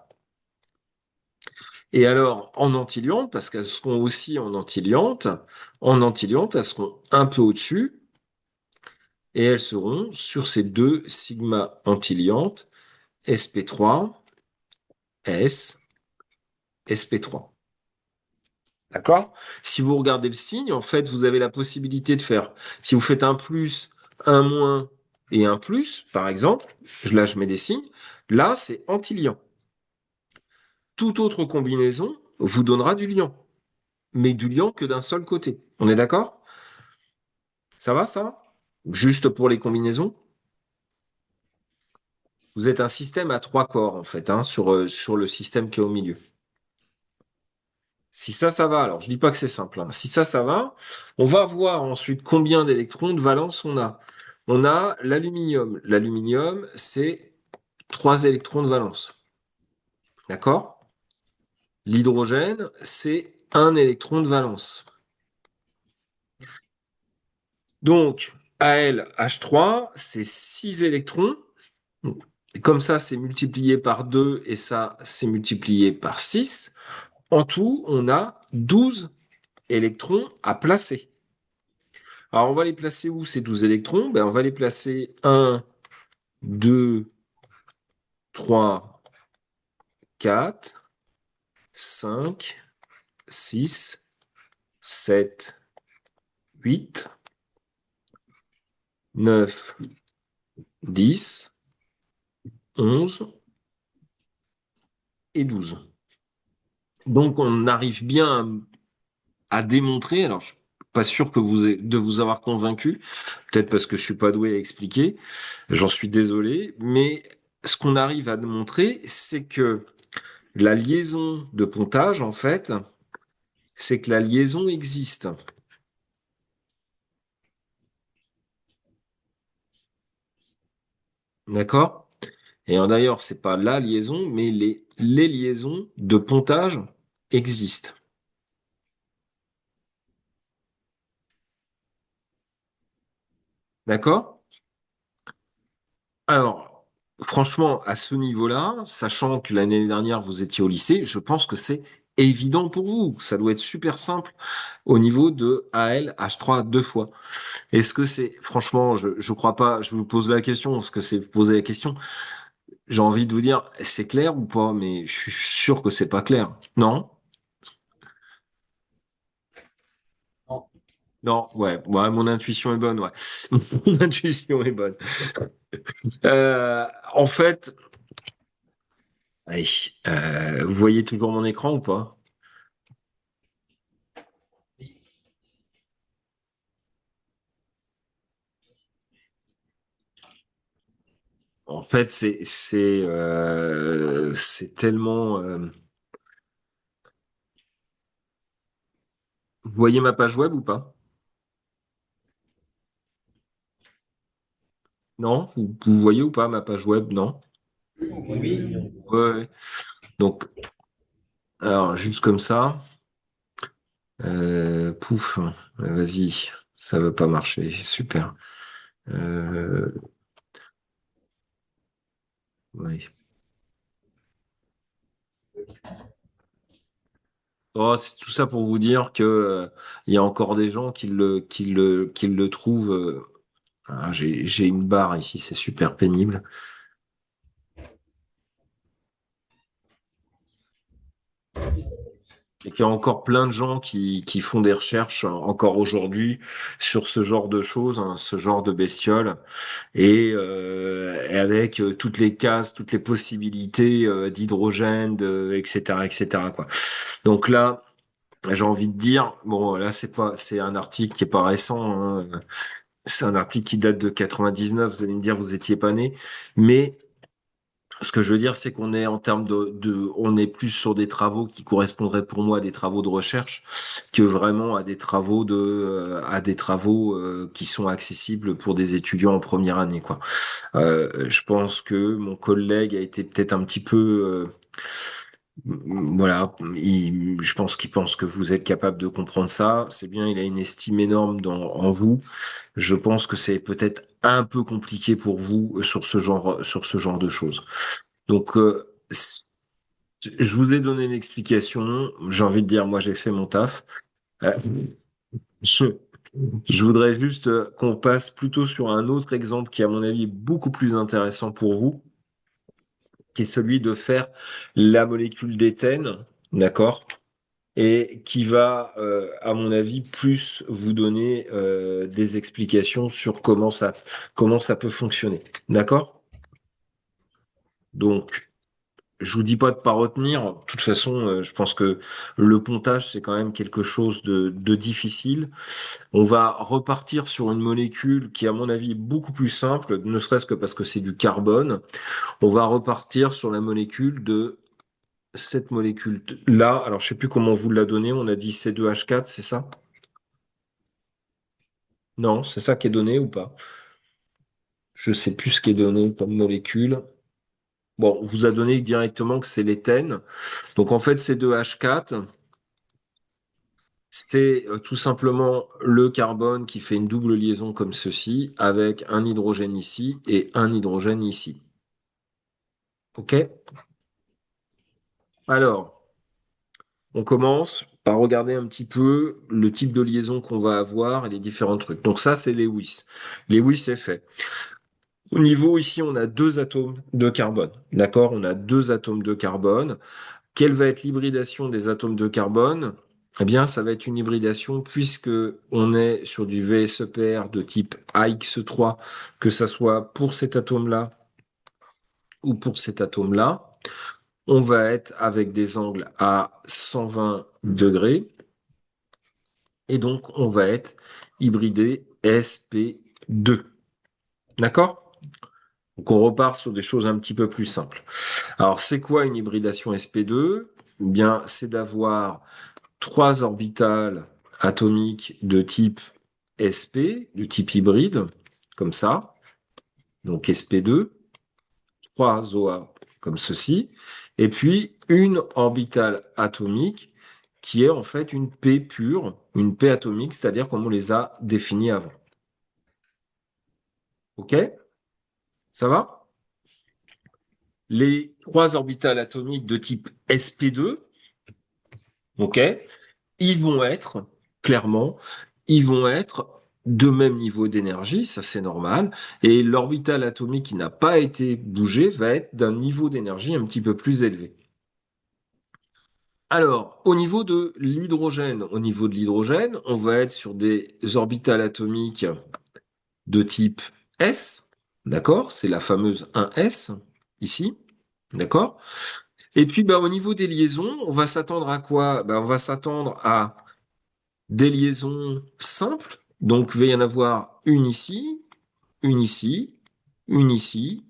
Et alors, en antiliante, parce qu'elles seront aussi en antiliante, elles seront un peu au-dessus, et elles seront sur ces deux sigma antiliantes, SP3, S, SP3. D'accord? Si vous regardez le signe, en fait, vous avez la possibilité de faire, si vous faites un plus, un moins et un plus, par exemple, là je mets des signes, là c'est antiliant. Toute autre combinaison vous donnera du liant, mais du liant que d'un seul côté. On est d'accord? Ça va, ça? Juste pour les combinaisons? Vous êtes un système à trois corps, en fait, hein, sur le système qui est au milieu. Si ça va, alors je dis pas que c'est simple, hein. Si ça va, on va voir ensuite combien d'électrons de valence on a. On a l'aluminium. L'aluminium, c'est 3 électrons de valence. D'accord? L'hydrogène, c'est un électron de valence. Donc, AlH3, c'est 6 électrons. Et comme ça, c'est multiplié par 2 et ça, c'est multiplié par 6. En tout, on a 12 électrons à placer. Alors, on va les placer où ces 12 électrons? Ben, on va les placer 1, 2, 3, 4, 5, 6, 7, 8, 9, 10, 11 et 12. Donc, on arrive bien à démontrer, alors je suis pas sûr que de vous avoir convaincu, peut-être parce que je suis pas doué à expliquer, j'en suis désolé, mais ce qu'on arrive à démontrer, c'est que la liaison de pontage, en fait, c'est que la liaison existe. D'accord? Et d'ailleurs, c'est pas la liaison, mais les liaisons de pontage existent. D'accord? Alors, franchement, à ce niveau-là, sachant que l'année dernière, vous étiez au lycée, je pense que c'est évident pour vous. Ça doit être super simple au niveau de AL H3 deux fois. Est-ce que c'est, franchement, je crois pas, je vous pose la question, parce que c'est poser la question. J'ai envie de vous dire, c'est clair ou pas, mais je suis sûr que c'est pas clair. Non? Non, ouais, ouais, mon intuition est bonne, ouais. Mon intuition est bonne. En fait, allez, vous voyez toujours mon écran ou pas? En fait, c'est tellement. Vous voyez ma page web ou pas? Non? Vous voyez ou pas ma page web? Non? Oui. Ouais, ouais. Donc, alors juste comme ça. Pouf. Vas-y, ça va pas marcher. Super. Euh, ouais. Oh, c'est tout ça pour vous dire que il y a encore des gens qui le trouvent. J'ai une barre ici, c'est super pénible. Et qu'il y a encore plein de gens qui font des recherches encore aujourd'hui sur ce genre de choses, hein, ce genre de bestioles, et avec toutes les cases, toutes les possibilités d'hydrogène, etc., quoi. Donc là, j'ai envie de dire, bon, là c'est un article qui est pas récent, hein, c'est un article qui date de 99. Vous allez me dire, vous étiez pas né, mais ce que je veux dire, c'est qu'on est en termes on est plus sur des travaux qui correspondraient pour moi à des travaux de recherche que vraiment à des à des travaux qui sont accessibles pour des étudiants en première année, quoi. Je pense que mon collègue a été peut-être un petit peu, voilà, je pense qu'il pense que vous êtes capable de comprendre ça. C'est bien, il a une estime énorme en vous. Je pense que c'est peut-être un peu compliqué pour vous sur ce genre de choses. Donc, je vous ai donné l'explication. J'ai envie de dire, moi, j'ai fait mon taf. Euh, je, je voudrais juste qu'on passe plutôt sur un autre exemple qui, à mon avis, est beaucoup plus intéressant pour vous, qui est celui de faire la molécule d'éthène, d'accord? Et qui va, à mon avis, plus vous donner des explications sur comment ça peut fonctionner. D'accord? Donc, je vous dis pas de pas retenir. De toute façon, je pense que le pontage, c'est quand même quelque chose de difficile. On va repartir sur une molécule qui, à mon avis, est beaucoup plus simple, ne serait-ce que parce que c'est du carbone. On va repartir sur la molécule de cette molécule-là. Alors, je sais plus comment vous l'a donné. On a dit C2H4, c'est ça? Non, c'est ça qui est donné ou pas? Je sais plus ce qui est donné comme molécule. Bon, on vous a donné directement que c'est l'éthène. Donc, en fait, C2H4, c'est tout simplement le carbone qui fait une double liaison comme ceci, avec un hydrogène ici et un hydrogène ici. OK? Alors, on commence par regarder un petit peu le type de liaison qu'on va avoir et les différents trucs. Donc ça, c'est Lewis. Lewis, c'est fait. Au niveau ici, on a deux atomes de carbone. D'accord? On a deux atomes de carbone. Quelle va être l'hybridation des atomes de carbone? Eh bien, ça va être une hybridation puisque on est sur du VSEPR de type AX3, que ça soit pour cet atome-là ou pour cet atome-là. On va être avec des angles à 120 degrés et donc on va être hybridé sp2. D'accord? Donc on repart sur des choses un petit peu plus simples. Alors, c'est quoi une hybridation sp2? Eh bien, c'est d'avoir trois orbitales atomiques de type sp, du type hybride, comme ça, donc sp2, trois OA comme ceci, et puis une orbitale atomique qui est en fait une P pure, une P atomique, c'est-à-dire comme on les a définies avant. OK? Ça va? Les trois orbitales atomiques de type sp2, OK? Ils vont être, clairement, ils vont être de même niveau d'énergie, ça c'est normal, et l'orbital atomique qui n'a pas été bougé va être d'un niveau d'énergie un petit peu plus élevé. Alors, au niveau de l'hydrogène, on va être sur des orbitales atomiques de type S, d'accord? C'est la fameuse 1s, ici, d'accord? Et puis, bah, au niveau des liaisons, on va s'attendre à quoi? Bah, on va s'attendre à des liaisons simples. Donc, il va y en avoir une ici, une ici, une ici,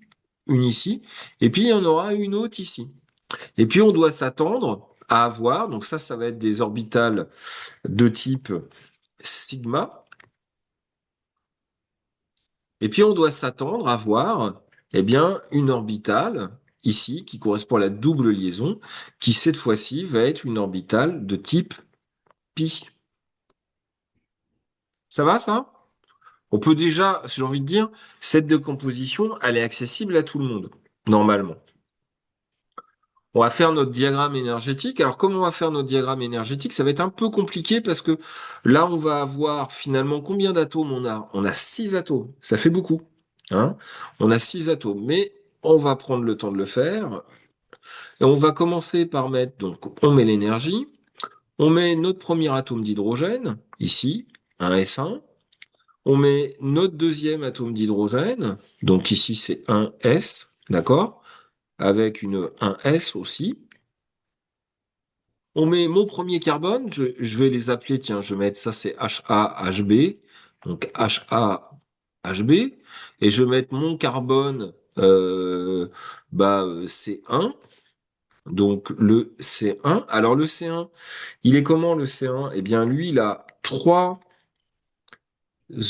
une ici. Et puis, il y en aura une autre ici. Et puis, on doit s'attendre à avoir, donc ça va être des orbitales de type sigma. Et puis, on doit s'attendre à avoir, eh bien, une orbitale ici qui correspond à la double liaison, qui cette fois-ci va être une orbitale de type pi. Ça va, ça? On peut déjà, j'ai envie de dire, cette décomposition, elle est accessible à tout le monde, normalement. On va faire notre diagramme énergétique. Alors, comment on va faire notre diagramme énergétique? Ça va être un peu compliqué parce que là, on va avoir finalement combien d'atomes on a? On a 6 atomes. Ça fait beaucoup. Hein? On a 6 atomes, mais on va prendre le temps de le faire. Et on va commencer par mettre, donc, on met l'énergie. On met notre premier atome d'hydrogène, ici, un S1. On met notre deuxième atome d'hydrogène, donc ici c'est un S, d'accord? Avec un S aussi. On met mon premier carbone, je vais les appeler, tiens, je vais mettre ça, c'est HA-HB, donc HA-HB, et je vais mettre mon carbone, C1, donc le C1. Alors le C1, il est comment le C1? Eh bien lui, il a trois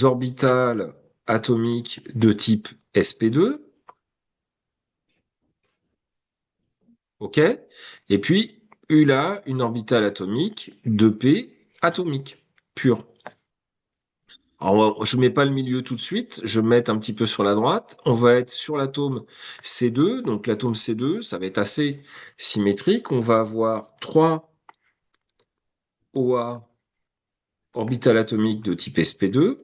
orbitales atomiques de type sp2, ok? Et puis, il a une orbitale atomique de p atomique, pure. Alors, je mets pas le milieu tout de suite, je vais mettre un petit peu sur la droite. On va être sur l'atome C2, donc l'atome C2, ça va être assez symétrique. On va avoir trois OA orbitales atomiques de type sp2,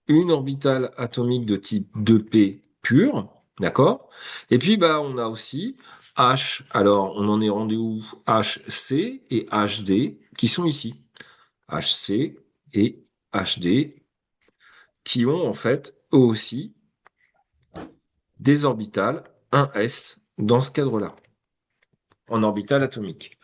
une orbitale atomique de type 2p pur, d'accord? Et puis, bah, on a aussi H, alors on en est rendu où? HC et HD qui sont ici. HC et HD qui ont en fait eux aussi des orbitales 1s dans ce cadre-là. en orbital atomique.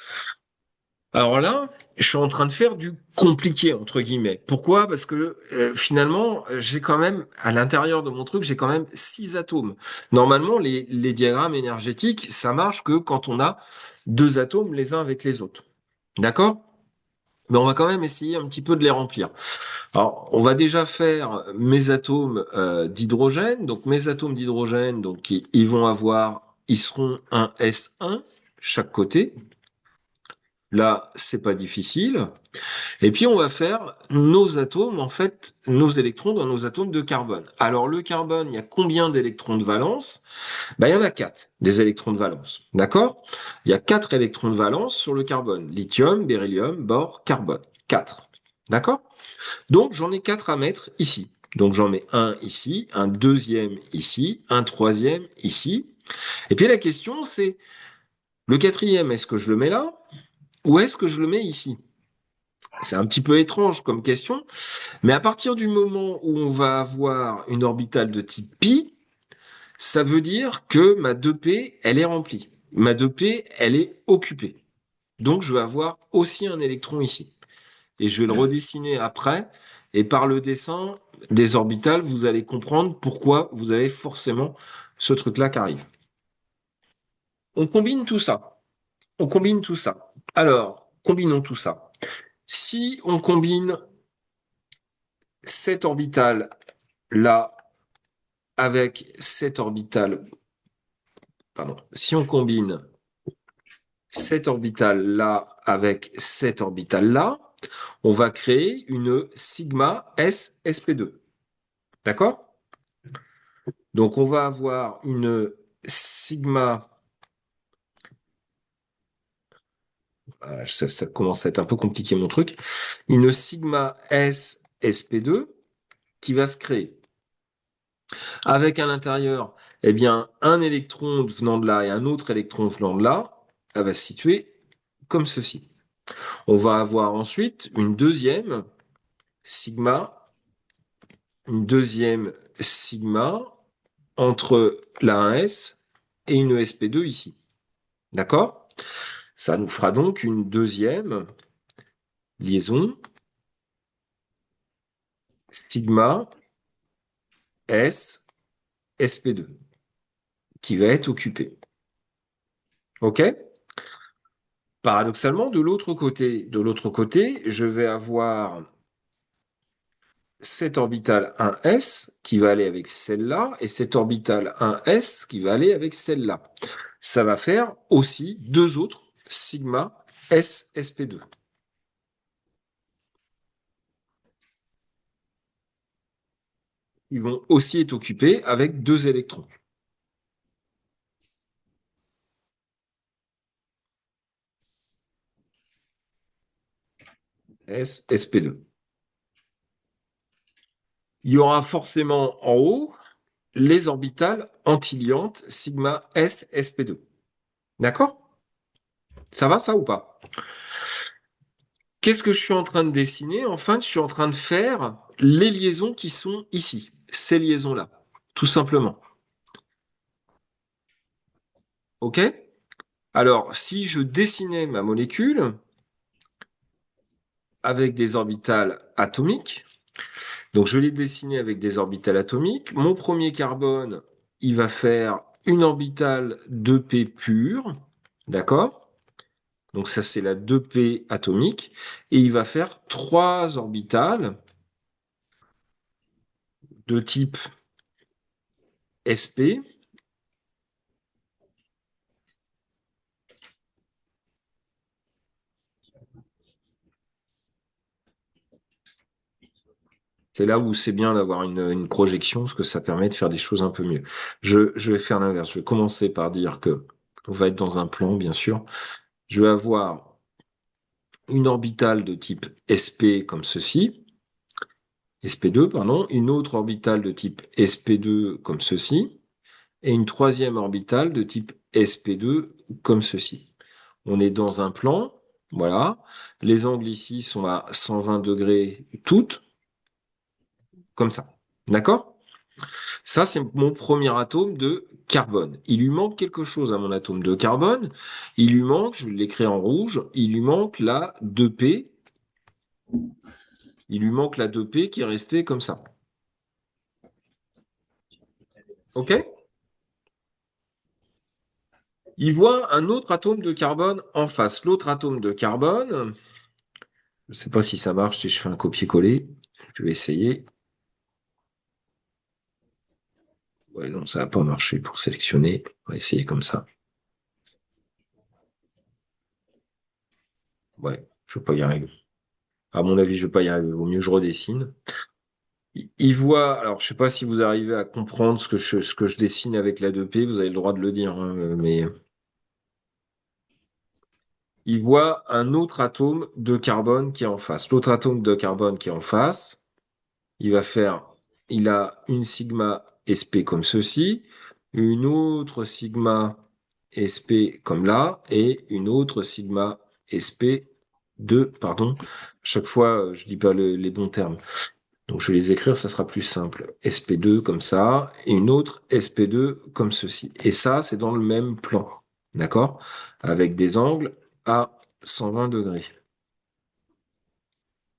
Alors là, je suis en train de faire du compliqué, entre guillemets. Pourquoi? Parce que finalement, j'ai quand même, à l'intérieur de mon truc, j'ai quand même 6 atomes. Normalement, les diagrammes énergétiques, ça marche que quand on a 2 atomes les uns avec les autres. D'accord? Mais on va quand même essayer un petit peu de les remplir. Alors, on va déjà faire mes atomes d'hydrogène. Donc, mes atomes d'hydrogène, donc ils seront un S1 chaque côté. Là, c'est pas difficile. Et puis, on va faire nos atomes, en fait, nos électrons dans nos atomes de carbone. Alors, le carbone, il y a combien d'électrons de valence? Ben, il y en a 4, des électrons de valence. D'accord? Il y a 4 électrons de valence sur le carbone. Lithium, beryllium, bore, carbone. 4. D'accord? Donc, j'en ai 4 à mettre ici. Donc, j'en mets un ici, un deuxième ici, un troisième ici. Et puis, la question, c'est, le quatrième, est-ce que je le mets là? Ou est-ce que je le mets ici? C'est un petit peu étrange comme question, mais à partir du moment où on va avoir une orbitale de type pi, ça veut dire que ma 2p, elle est remplie. Ma 2p, elle est occupée. Donc je vais avoir aussi un électron ici. Et je vais le redessiner après. Et par le dessin des orbitales, vous allez comprendre pourquoi vous avez forcément ce truc-là qui arrive. On combine tout ça. On combine tout ça. Alors, combinons tout ça. Si on combine cette orbitale là avec cette orbitale, pardon, si on combine cette orbitale là avec cette orbitale là, on va créer une sigma S sp2. D'accord? Donc on va avoir une sigma, ça commence à être un peu compliqué mon truc, une sigma S sp2 qui va se créer. Avec à l'intérieur, eh bien, un électron venant de là et un autre électron venant de là, elle va se situer comme ceci. On va avoir ensuite sigma, une deuxième sigma entre la 1s et une sp2 ici. D'accord? Ça nous fera donc une deuxième liaison stigma S sp2 qui va être occupée. OK? Paradoxalement, de l'autre côté, je vais avoir cette orbitale 1s qui va aller avec celle-là et cette orbitale 1s qui va aller avec celle-là. Ça va faire aussi deux autres sigma S sp2. Ils vont aussi être occupés avec deux électrons. S sp2. Il y aura forcément en haut les orbitales antiliantes sigma S sp2. D'accord? Ça va ça ou pas? Qu'est-ce que je suis en train de dessiner? Enfin, je suis en train de faire les liaisons qui sont ici, ces liaisons-là, tout simplement. OK? Alors, si je dessinais ma molécule avec des orbitales atomiques, donc je l'ai dessiné avec des orbitales atomiques, mon premier carbone, il va faire une orbitale 2p pure, d'accord? Donc ça, c'est la 2p atomique, et il va faire trois orbitales de type sp. C'est là où c'est bien d'avoir une projection, parce que ça permet de faire des choses un peu mieux. Je vais faire l'inverse. Je vais commencer par dire que on va être dans un plan, bien sûr. Je vais avoir une orbitale de type sp comme ceci, sp2, pardon, une autre orbitale de type sp2 comme ceci, et une troisième orbitale de type sp2 comme ceci. On est dans un plan, voilà. Les angles ici sont à 120 degrés toutes, comme ça. D'accord? Ça, c'est mon premier atome de carbone. Il lui manque quelque chose à mon atome de carbone. Il lui manque, je vais l'écrire en rouge, il lui manque la 2P. Il lui manque la 2P qui est restée comme ça. OK? Il voit un autre atome de carbone en face. L'autre atome de carbone, je ne sais pas si ça marche si je fais un copier-coller. Je vais essayer. Ouais, non, ça n'a pas marché pour sélectionner. On va essayer comme ça. Ouais, je ne vais pas y arriver. À mon avis, je ne vais pas y arriver. Vaut mieux que je redessine. Il voit, alors je sais pas si vous arrivez à comprendre ce que je dessine avec la 2P, vous avez le droit de le dire, hein, mais il voit un autre atome de carbone qui est en face. L'autre atome de carbone qui est en face, il va faire, il a une sigma sp comme ceci, une autre sigma sp comme là, et une autre sigma sp2, pardon. Chaque fois, je dis pas les bons termes. Donc je vais les écrire, ça sera plus simple. SP2 comme ça, et une autre SP2 comme ceci. Et ça, c'est dans le même plan. D'accord? Avec des angles à 120 degrés.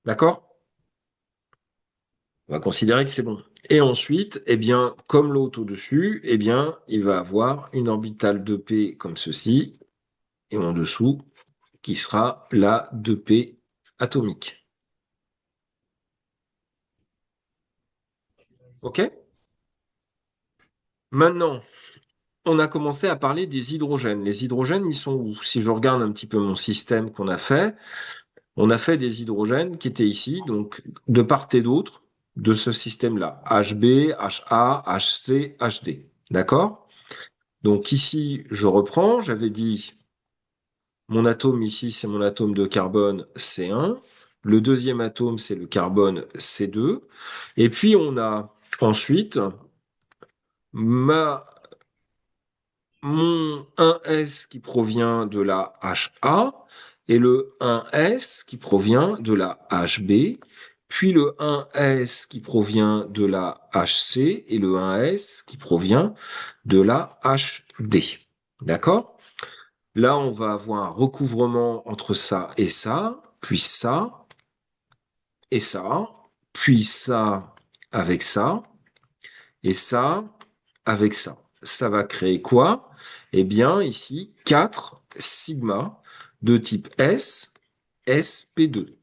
D'accord? On va considérer que c'est bon. Et ensuite, eh bien, comme l'autre au-dessus, eh bien, il va avoir une orbitale 2p comme ceci, et en dessous, qui sera la 2p atomique. OK? Maintenant, on a commencé à parler des hydrogènes. Les hydrogènes, ils sont où? Si je regarde un petit peu mon système qu'on a fait, on a fait des hydrogènes qui étaient ici, donc de part et d'autre de ce système-là. HB, HA, HC, HD. D'accord? Donc ici, je reprends, j'avais dit mon atome ici, c'est mon atome de carbone C1. Le deuxième atome, c'est le carbone C2. Et puis on a ensuite ma mon 1s qui provient de la HA et le 1s qui provient de la HB, puis le 1s qui provient de la HC et le 1s qui provient de la HD. D'accord? Là, on va avoir un recouvrement entre ça et ça, puis ça et ça, puis ça avec ça, et ça avec ça. Ça va créer quoi? Eh bien, ici, 4 sigma de type S, SP2.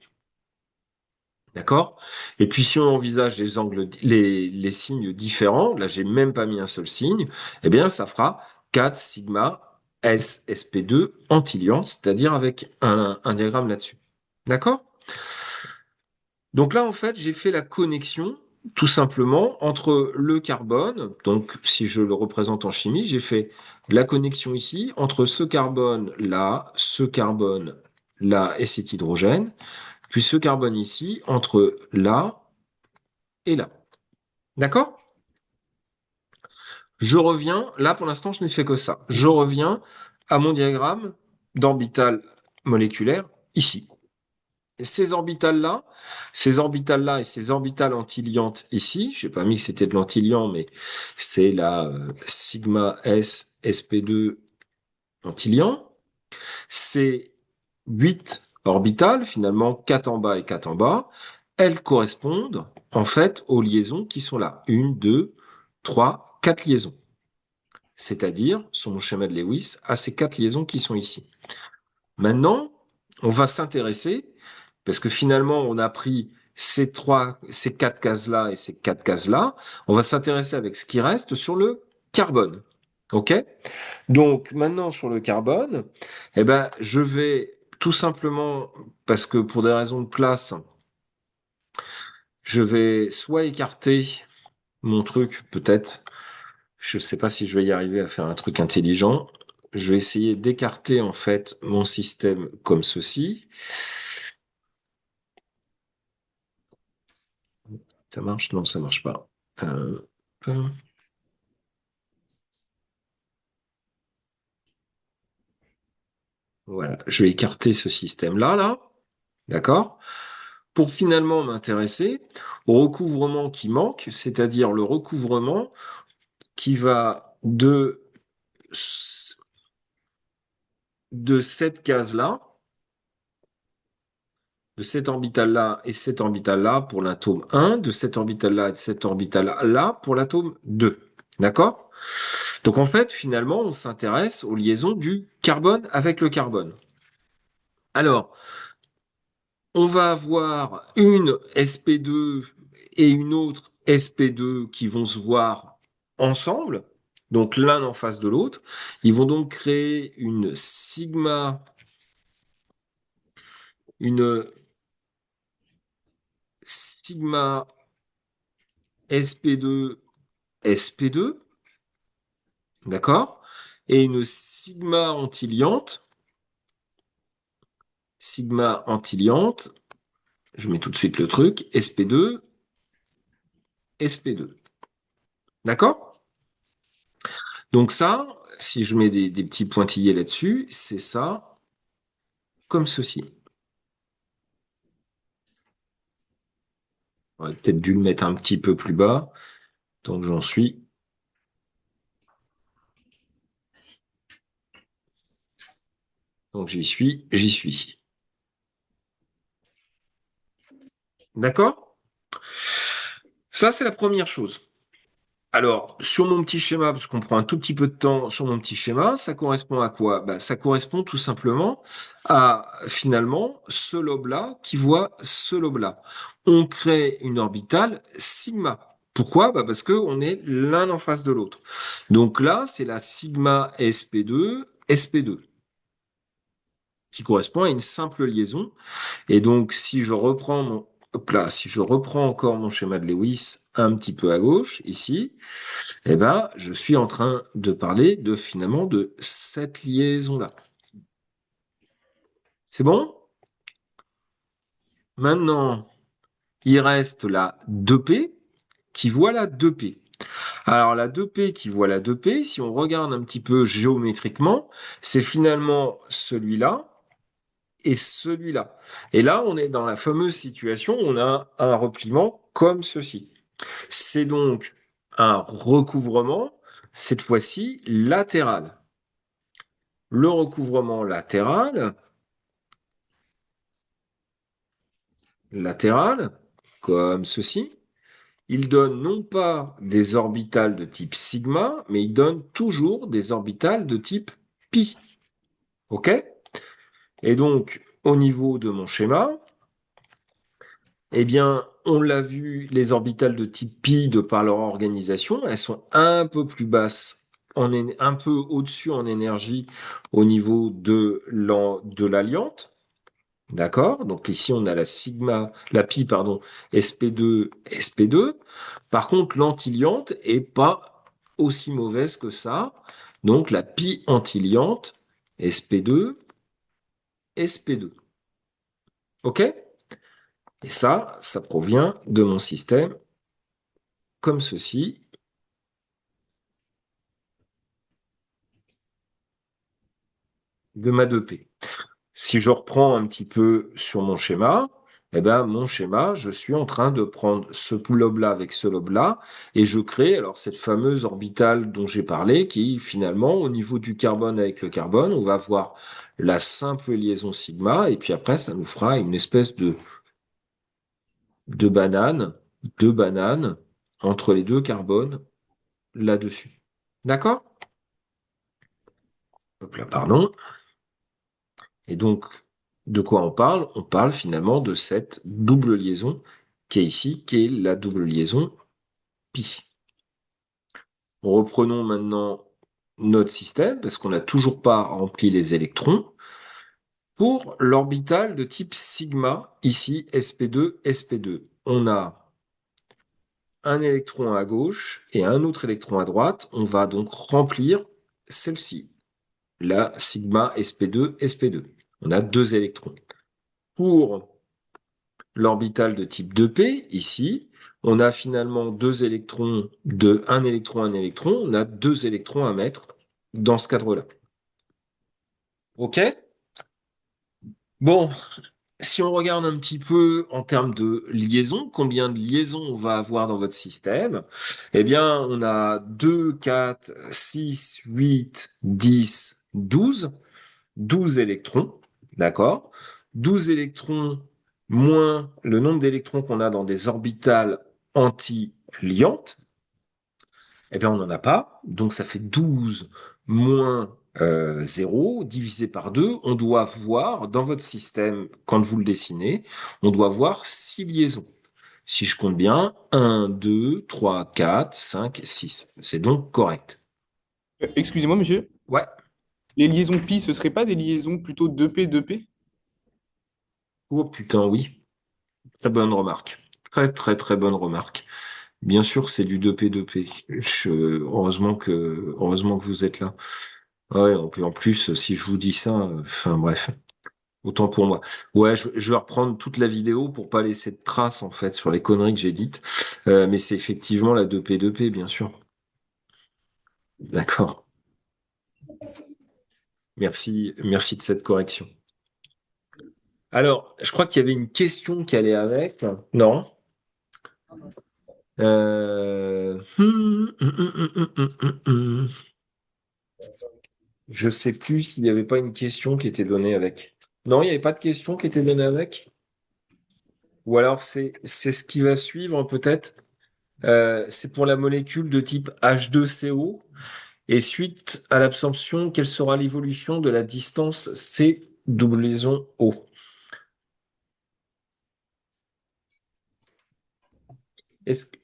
D'accord? Et puis, si on envisage les angles, les signes différents, là, j'ai même pas mis un seul signe, eh bien, ça fera 4 sigma S, SP2 antiliant, c'est-à-dire avec un diagramme là-dessus. D'accord? Donc là, en fait, j'ai fait la connexion, tout simplement, entre le carbone, donc si je le représente en chimie, j'ai fait la connexion ici entre ce carbone là et cet hydrogène, puis ce carbone ici entre là et là. D'accord? Je reviens, là pour l'instant, je n'ai fait que ça. Je reviens à mon diagramme d'orbital moléculaire ici. Ces orbitales-là et ces orbitales antiliantes ici, je n'ai pas mis que c'était de l'antiliant, mais c'est la sigma S sp2 antiliant. Ces 8 orbitales, finalement 4 en bas et 4 en bas, elles correspondent en fait aux liaisons qui sont là. 1, 2, 3, 4 liaisons. C'est-à-dire, sur mon schéma de Lewis, à ces 4 liaisons qui sont ici. Maintenant, on va s'intéresser, parce que finalement, on a pris ces 4 cases-là et ces 4 cases-là, on va s'intéresser avec ce qui reste sur le carbone. OK? Donc, maintenant, sur le carbone, eh ben, je vais tout simplement, parce que pour des raisons de place, je vais soit écarter mon truc, peut-être, je ne sais pas si je vais y arriver à faire un truc intelligent. Je vais essayer d'écarter en fait mon système comme ceci. Ça marche? Non, ça marche pas. Euh, voilà, je vais écarter ce système-là, là. D'accord? pour finalement m'intéresser au recouvrement qui manque, c'est-à-dire le recouvrement qui va de cette case-là, de cette orbitale-là et cette orbitale-là pour l'atome 1, de cette orbitale-là et de cette orbitale-là pour l'atome 2. D'accord? Donc en fait, finalement, on s'intéresse aux liaisons du carbone avec le carbone. Alors, on va avoir une sp2 et une autre sp2 qui vont se voir ensemble, donc l'un en face de l'autre. Ils vont donc créer une sigma sp2 sp2, d'accord? Et une sigma antiliante, je mets tout de suite le truc, sp2 sp2. D'accord? Donc ça, si je mets des petits pointillés là-dessus, c'est ça comme ceci. J'aurais peut-être dû le mettre un petit peu plus bas, tant que j'en suis. Donc j'y suis, j'y suis. D'accord? Ça, c'est la première chose. Alors, sur mon petit schéma, parce qu'on prend un tout petit peu de temps sur mon petit schéma, ça correspond à quoi? Bah, ça correspond tout simplement à, finalement, ce lobe-là qui voit ce lobe-là. On crée une orbitale sigma. Pourquoi? Bah, parce qu'on est l'un en face de l'autre. Donc là, c'est la sigma sp2, sp2, qui correspond à une simple liaison. Et donc, si je reprends hop là, si je reprends encore mon schéma de Lewis un petit peu à gauche, ici, eh ben, je suis en train de parler de finalement de cette liaison-là. C'est bon? Maintenant, il reste la 2P qui voit la 2P. Alors la 2P qui voit la 2P, si on regarde un petit peu géométriquement, c'est finalement celui-là et celui-là. Et là, on est dans la fameuse situation où on a un repliement comme ceci. C'est donc un recouvrement, cette fois-ci latéral. Le recouvrement latéral, comme ceci, il donne non pas des orbitales de type sigma, mais il donne toujours des orbitales de type pi. OK? Et donc, au niveau de mon schéma, eh bien, on l'a vu, les orbitales de type pi, de par leur organisation, elles sont un peu plus basses, un peu au-dessus en énergie au niveau de l'alliante. D'accord? Donc ici, on a la pi, pardon, sp2, sp2. Par contre, l'antiliante est pas aussi mauvaise que ça. Donc la pi antiliante, sp2, sp2. OK? Et ça provient de mon système comme ceci, de ma 2P. Si je reprends un petit peu sur mon schéma, eh ben, mon schéma, je suis en train de prendre ce lobe-là avec ce lobe-là, et je crée alors cette fameuse orbitale dont j'ai parlé, qui finalement, au niveau du carbone avec le carbone, on va voir la simple liaison sigma, et puis après, ça nous fera une espèce de banane, deux bananes entre les deux carbones là-dessus. D'accord? Hop là, pardon. Et donc, de quoi on parle? On parle finalement de cette double liaison qui est ici, qui est la double liaison pi. Reprenons maintenant notre système, parce qu'on n'a toujours pas rempli les électrons. Pour l'orbital de type sigma, ici, sp2, sp2, on a un électron à gauche et un autre électron à droite. On va donc remplir celle-ci, la sigma sp2, sp2. On a deux électrons. Pour l'orbital de type 2p, ici, on a finalement deux électrons, un électron, un électron, on a deux électrons à mettre dans ce cadre-là. OK? Bon, si on regarde un petit peu en termes de liaisons, combien de liaisons on va avoir dans votre système, eh bien, on a 2, 4, 6, 8, 10, 12. 12 électrons, d'accord? 12 électrons moins le nombre d'électrons qu'on a dans des orbitales anti-liantes, eh bien, on n'en a pas. Donc, ça fait 12 moins 0 divisé par 2. On doit voir dans votre système, quand vous le dessinez, on doit voir 6 liaisons. Si je compte bien, 1, 2, 3, 4, 5, 6. C'est donc correct. Excusez-moi, monsieur. Ouais. Les liaisons pi, ce serait pas des liaisons plutôt 2p, 2p? Oh putain, oui. Très bonne remarque. Très, très, très bonne remarque. Bien sûr, c'est du 2P2P. Heureusement que vous êtes là. Ouais, en plus, si je vous dis ça, enfin bref, autant pour moi. Ouais, je vais reprendre toute la vidéo pour pas laisser de traces en fait sur les conneries que j'ai dites. Mais c'est effectivement la 2P2P, bien sûr. D'accord. Merci de cette correction. Alors, je crois qu'il y avait une question qui allait avec. Non? Je sais plus s'il n'y avait pas une question qui était donnée avec. Non, il n'y avait pas de question qui était donnée avec. Ou alors c'est ce qui va suivre peut-être. C'est pour la molécule de type H2CO. Et suite à l'absorption, quelle sera l'évolution de la distance C double liaison O?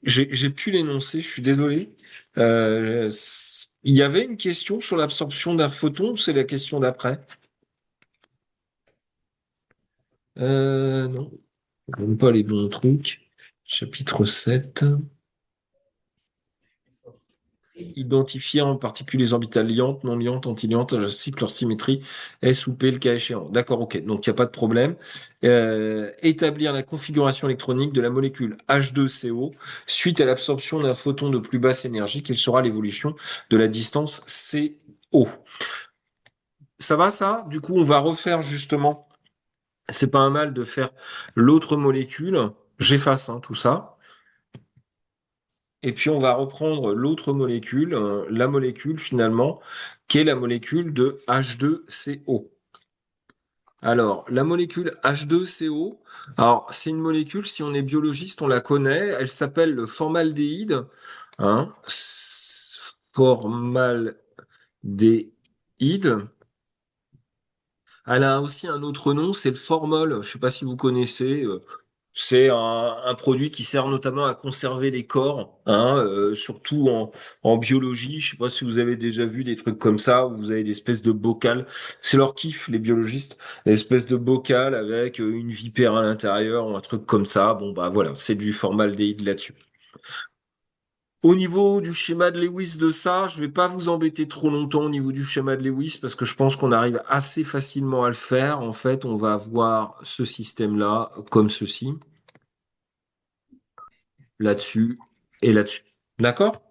J'ai pu l'énoncer, je suis désolé. Il y avait une question sur l'absorption d'un photon, ou c'est la question d'après? Non, même pas les bons trucs. Chapitre 7. Identifier en particulier les orbitales liantes, non liantes, antiliantes, ainsi que leur symétrie S ou P le cas échéant. D'accord, ok, donc il n'y a pas de problème. Établir la configuration électronique de la molécule H2CO suite à l'absorption d'un photon de plus basse énergie, quelle sera l'évolution de la distance CO. Ça va ça? Du coup, on va refaire justement, c'est pas un mal de faire l'autre molécule. J'efface tout ça. Et puis on va reprendre l'autre molécule, la molécule finalement, qui est la molécule de H2CO. Alors, la molécule H2CO, alors c'est une molécule, si on est biologiste, on la connaît, elle s'appelle le formaldéhyde. Hein, formaldéhyde. Elle a aussi un autre nom, c'est le formol. Je ne sais pas si vous connaissez. C'est un produit qui sert notamment à conserver les corps, surtout en biologie. Je sais pas si vous avez déjà vu des trucs comme ça, où vous avez des espèces de bocal. C'est leur kiff, les biologistes, des espèces de bocal avec une vipère à l'intérieur ou un truc comme ça. Bon, bah voilà, c'est du formaldéhyde là-dessus. Au niveau du schéma de Lewis de ça, je vais pas vous embêter trop longtemps au niveau du schéma de Lewis parce que je pense qu'on arrive assez facilement à le faire. En fait, on va avoir ce système-là comme ceci, là-dessus et là-dessus. D'accord?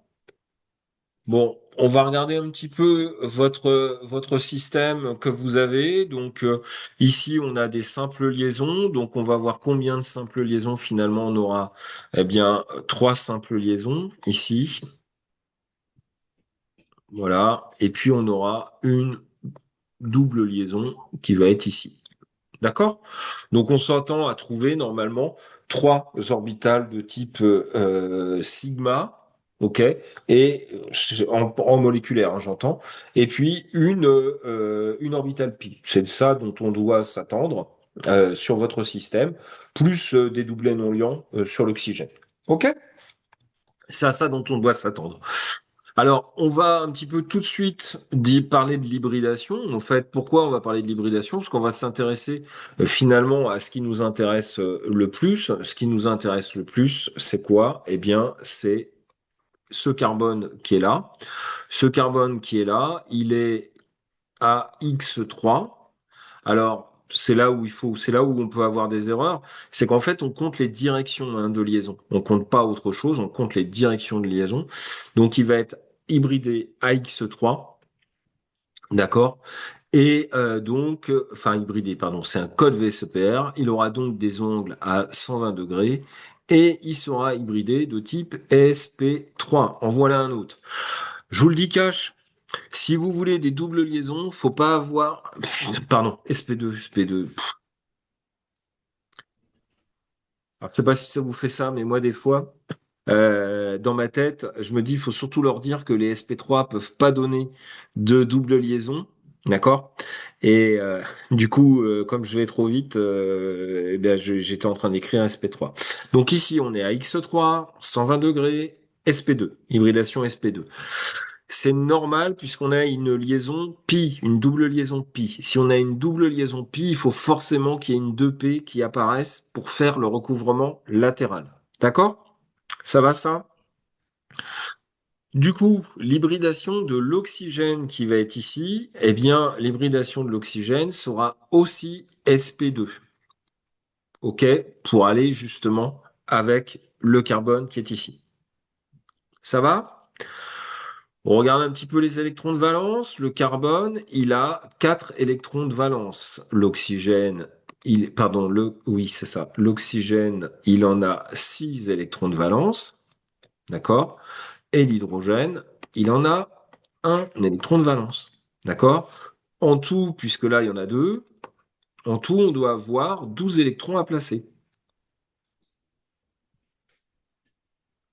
Bon, on va regarder un petit peu votre système que vous avez. Donc ici, on a des simples liaisons. Donc on va voir combien de simples liaisons finalement on aura. Eh bien, trois simples liaisons ici. Voilà. Et puis on aura une double liaison qui va être ici. D'accord? Donc on s'entend à trouver normalement trois orbitales de type sigma, ok, et en moléculaire, j'entends, et puis une orbitale pi. C'est de ça dont on doit s'attendre sur votre système, plus des doublets non liants sur l'oxygène. Ok? C'est à ça dont on doit s'attendre. Alors, on va un petit peu tout de suite parler de l'hybridation. En fait, pourquoi on va parler de l'hybridation? Parce qu'on va s'intéresser finalement à ce qui nous intéresse le plus. Ce qui nous intéresse le plus, c'est quoi? Eh bien, c'est ce carbone qui est là. Ce carbone qui est là, il est à X3. Alors, c'est là où on peut avoir des erreurs. C'est qu'en fait, on compte les directions de liaison. On compte pas autre chose, on compte les directions de liaison. Donc, il va être hybridé AX3, d'accord? Et donc, enfin hybridé, pardon, c'est un code VSEPR. Il aura donc des ongles à 120 degrés et il sera hybridé de type SP3. En voilà un autre. Je vous le dis cash, si vous voulez des doubles liaisons, faut pas avoir... Pardon, SP2, SP2. Alors, je sais pas si ça vous fait ça, mais moi, des fois, dans ma tête, je me dis, il faut surtout leur dire que les SP3 peuvent pas donner de double liaison, d'accord? Et du coup, comme je vais trop vite, eh bien, j'étais en train d'écrire SP3. Donc ici, on est à X3, 120 degrés, SP2, hybridation SP2. C'est normal puisqu'on a une liaison pi, une double liaison pi. Si on a une double liaison pi, il faut forcément qu'il y ait une 2p qui apparaisse pour faire le recouvrement latéral. D'accord? Ça va ça? Du coup, l'hybridation de l'oxygène qui va être ici, eh bien, l'hybridation de l'oxygène sera aussi sp2. OK? Pour aller justement avec le carbone qui est ici. Ça va? On regarde un petit peu les électrons de valence. Le carbone, il a 4 électrons de valence. L'oxygène, pardon, oui, c'est ça. L'oxygène, il en a 6 électrons de valence. D'accord? Et l'hydrogène, il en a un électron de valence. D'accord? En tout, puisque là, il y en a 2, en tout, on doit avoir 12 électrons à placer.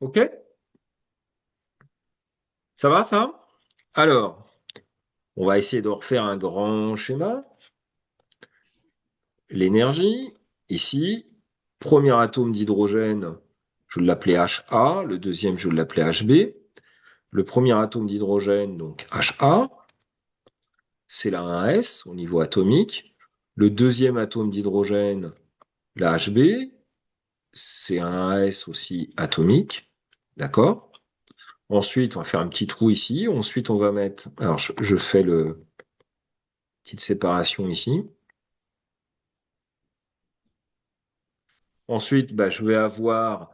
OK? Ça va, ça? Alors, on va essayer de refaire un grand schéma. L'énergie, ici, premier atome d'hydrogène, je l'appelais HA, le deuxième, je l'appelais HB. Le premier atome d'hydrogène, donc HA, c'est la 1s au niveau atomique. Le deuxième atome d'hydrogène, la HB, c'est un 1s aussi atomique. D'accord? Ensuite, on va faire un petit trou ici. Ensuite, on va mettre... Alors, je fais le petite séparation ici. Ensuite, bah, je vais avoir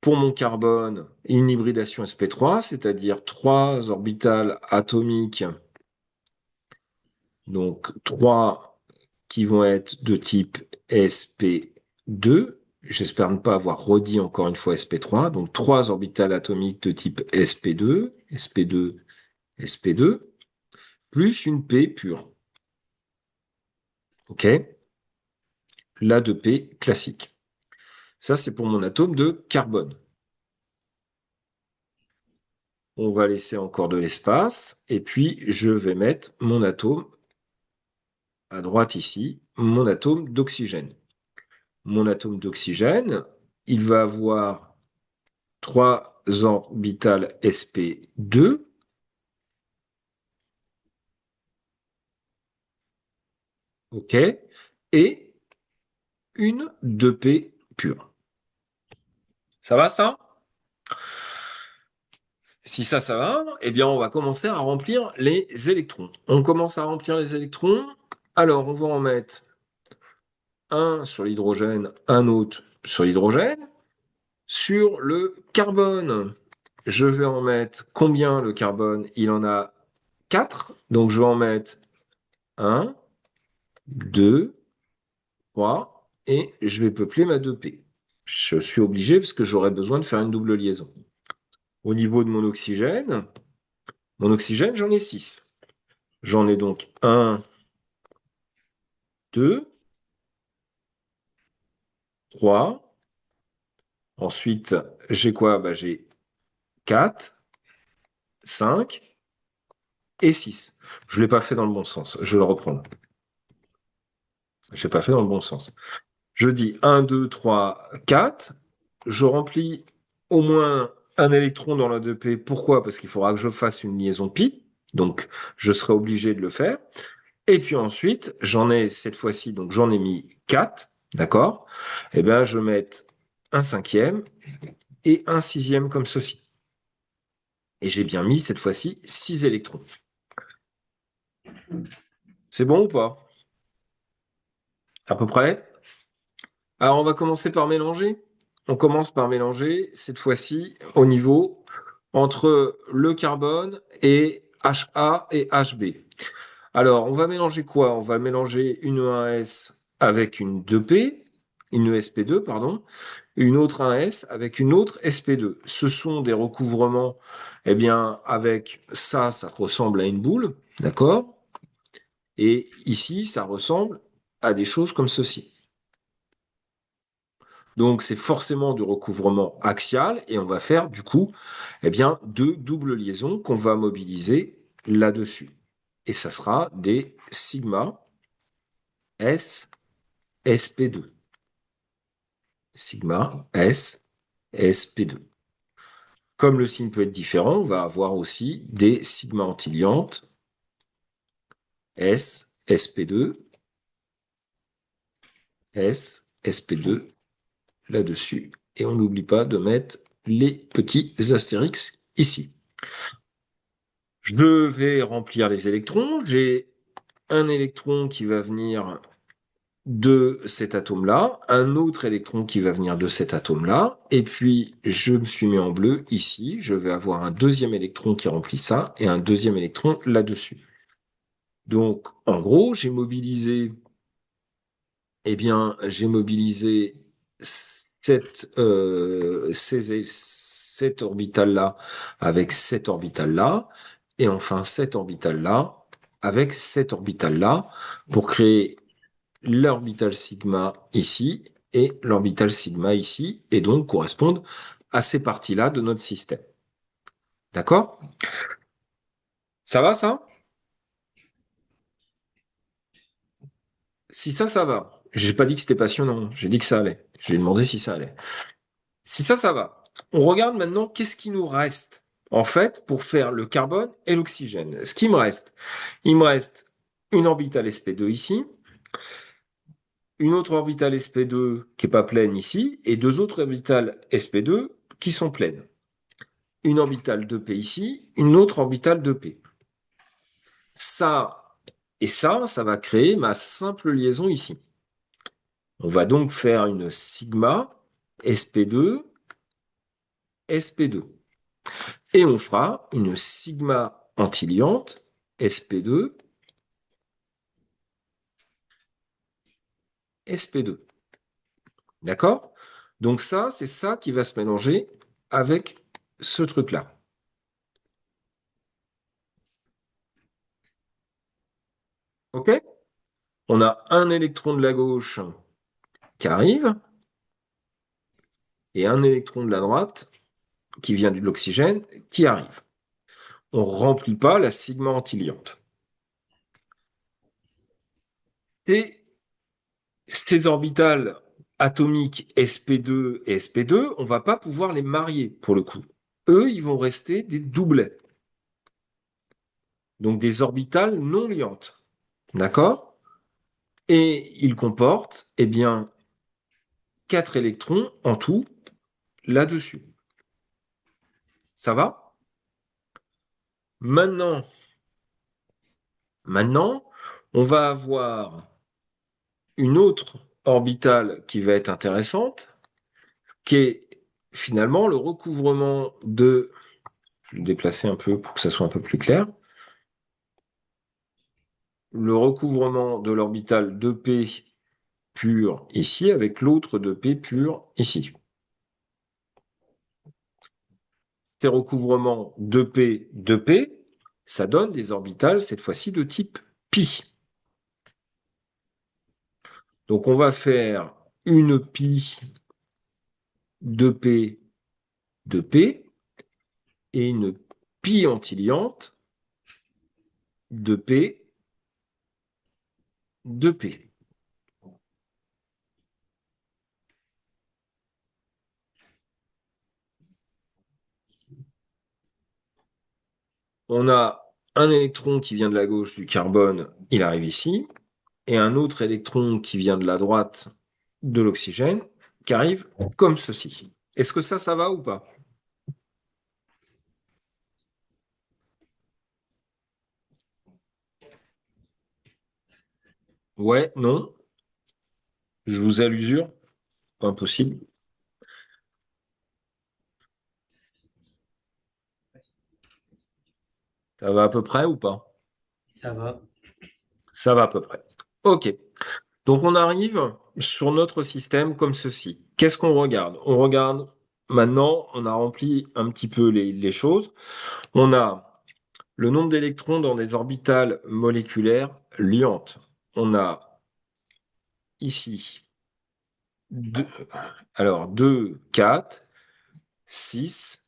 pour mon carbone une hybridation sp3, c'est-à-dire 3 orbitales atomiques, donc 3 qui vont être de type sp2. J'espère ne pas avoir redit encore une fois sp3. Donc 3 orbitales atomiques de type sp2, sp2, sp2, plus une p pure. OK? La de p classique. Ça, c'est pour mon atome de carbone. On va laisser encore de l'espace. Et puis, je vais mettre mon atome à droite ici, mon atome d'oxygène. Mon atome d'oxygène, il va avoir 3 orbitales sp2. OK? Et une 2p pure. Ça va, ça? Si ça va, eh bien, on va commencer à remplir les électrons. On commence à remplir les électrons. Alors, on va en mettre un sur l'hydrogène, un autre sur l'hydrogène. Sur le carbone, je vais en mettre combien le carbone? Il en a 4. Donc, je vais en mettre 1, 2, 3 et je vais peupler ma 2p. Je suis obligé parce que j'aurai besoin de faire une double liaison. Au niveau de mon oxygène, j'en ai 6. J'en ai donc 1, 2, 3. Ensuite, j'ai quoi? Bah, j'ai 4, 5 et 6. Je ne l'ai pas fait dans le bon sens. Je le reprends. Je l'ai pas fait dans le bon sens. Je dis 1, 2, 3, 4. Je remplis au moins un électron dans la 2p. Pourquoi? Parce qu'il faudra que je fasse une liaison pi. Donc, je serai obligé de le faire. Et puis ensuite, j'en ai cette fois-ci, donc j'en ai mis 4. D'accord? Eh bien, je vais mettre un cinquième et un sixième comme ceci. Et j'ai bien mis cette fois-ci 6 électrons. C'est bon ou pas? À peu près? Alors, on va commencer par mélanger. On commence par mélanger, cette fois-ci, au niveau entre le carbone et HA et HB. Alors, on va mélanger quoi? On va mélanger une 1S avec une 2P, une SP2, pardon, une autre 1S avec une autre SP2. Ce sont des recouvrements, eh bien, avec ça, ça ressemble à une boule, d'accord? Et ici, ça ressemble à des choses comme ceci. Donc, c'est forcément du recouvrement axial et on va faire, du coup, eh bien, deux doubles liaisons qu'on va mobiliser là-dessus. Et ça sera des sigma S SP2. Sigma S SP2. Comme le signe peut être différent, on va avoir aussi des sigma antiliantes S SP2, S SP2 là-dessus. Et on n'oublie pas de mettre les petits astérix ici. Je vais remplir les électrons. J'ai un électron qui va venir de cet atome-là, un autre électron qui va venir de cet atome-là, et puis je me suis mis en bleu ici, je vais avoir un deuxième électron qui remplit ça, et un deuxième électron là-dessus. Donc, en gros, j'ai mobilisé cet orbital-là avec cet orbital-là, et enfin cet orbital-là avec cet orbital-là, pour créer l'orbital sigma ici et l'orbital sigma ici, et donc correspondent à ces parties-là de notre système. D'accord? Ça va, ça? Si ça va. J'ai pas dit que c'était passionnant, j'ai dit que ça allait. J'ai demandé si ça allait. Si ça va. On regarde maintenant qu'est-ce qui nous reste, en fait, pour faire le carbone et l'oxygène. Ce qui me reste, il me reste une orbitale sp2 ici, une autre orbitale sp2 qui est pas pleine ici, et deux autres orbitales sp2 qui sont pleines. Une orbitale 2p ici, une autre orbitale 2p. Ça et ça va créer ma simple liaison ici. On va donc faire une sigma sp2 sp2. Et on fera une sigma antiliante sp2 sp2. D'accord? Donc ça, c'est ça qui va se mélanger avec ce truc-là. OK? On a un électron de la gauche qui arrive et un électron de la droite qui vient de l'oxygène qui arrive. On ne remplit pas la sigma antiliante. Et ces orbitales atomiques sp2 et sp2, on ne va pas pouvoir les marier pour le coup. Eux, ils vont rester des doublets. Donc des orbitales non liantes. D'accord? Et ils comportent, eh bien, 4 électrons en tout là-dessus. Ça va? Maintenant, on va avoir une autre orbitale qui va être intéressante, qui est finalement le recouvrement de... Je vais le déplacer un peu pour que ça soit un peu plus clair. Le recouvrement de l'orbital 2p pur ici avec l'autre 2p pur ici. Ces recouvrements 2p, 2p, ça donne des orbitales, cette fois-ci, de type pi. Donc on va faire une pi 2p, 2p et une pi antiliante 2p, 2p. On a un électron qui vient de la gauche du carbone, il arrive ici, et un autre électron qui vient de la droite de l'oxygène, qui arrive comme ceci. Est-ce que ça va ou pas? Ouais, non, je vous à l'usure, pas impossible. Ça va à peu près ou pas? Ça va. Ça va à peu près. OK. Donc on arrive sur notre système comme ceci. Qu'est-ce qu'on regarde? On regarde, maintenant, on a rempli un petit peu les choses. On a le nombre d'électrons dans des orbitales moléculaires liantes. On a ici deux, alors 2, 4, 6,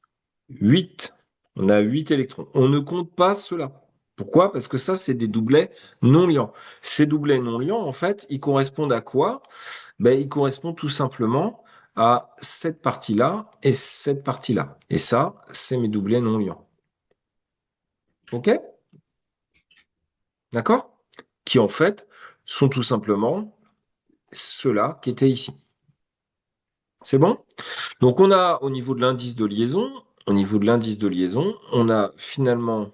8. On a 8 électrons. On ne compte pas cela. Pourquoi? Parce que ça, c'est des doublets non liants. Ces doublets non liants, en fait, ils correspondent à quoi? Ben, ils correspondent tout simplement à cette partie-là et cette partie-là. Et ça, c'est mes doublets non liants. OK? D'accord? Qui, en fait, sont tout simplement ceux-là qui étaient ici. C'est bon? Donc, on a au niveau de l'indice de liaison, on a finalement,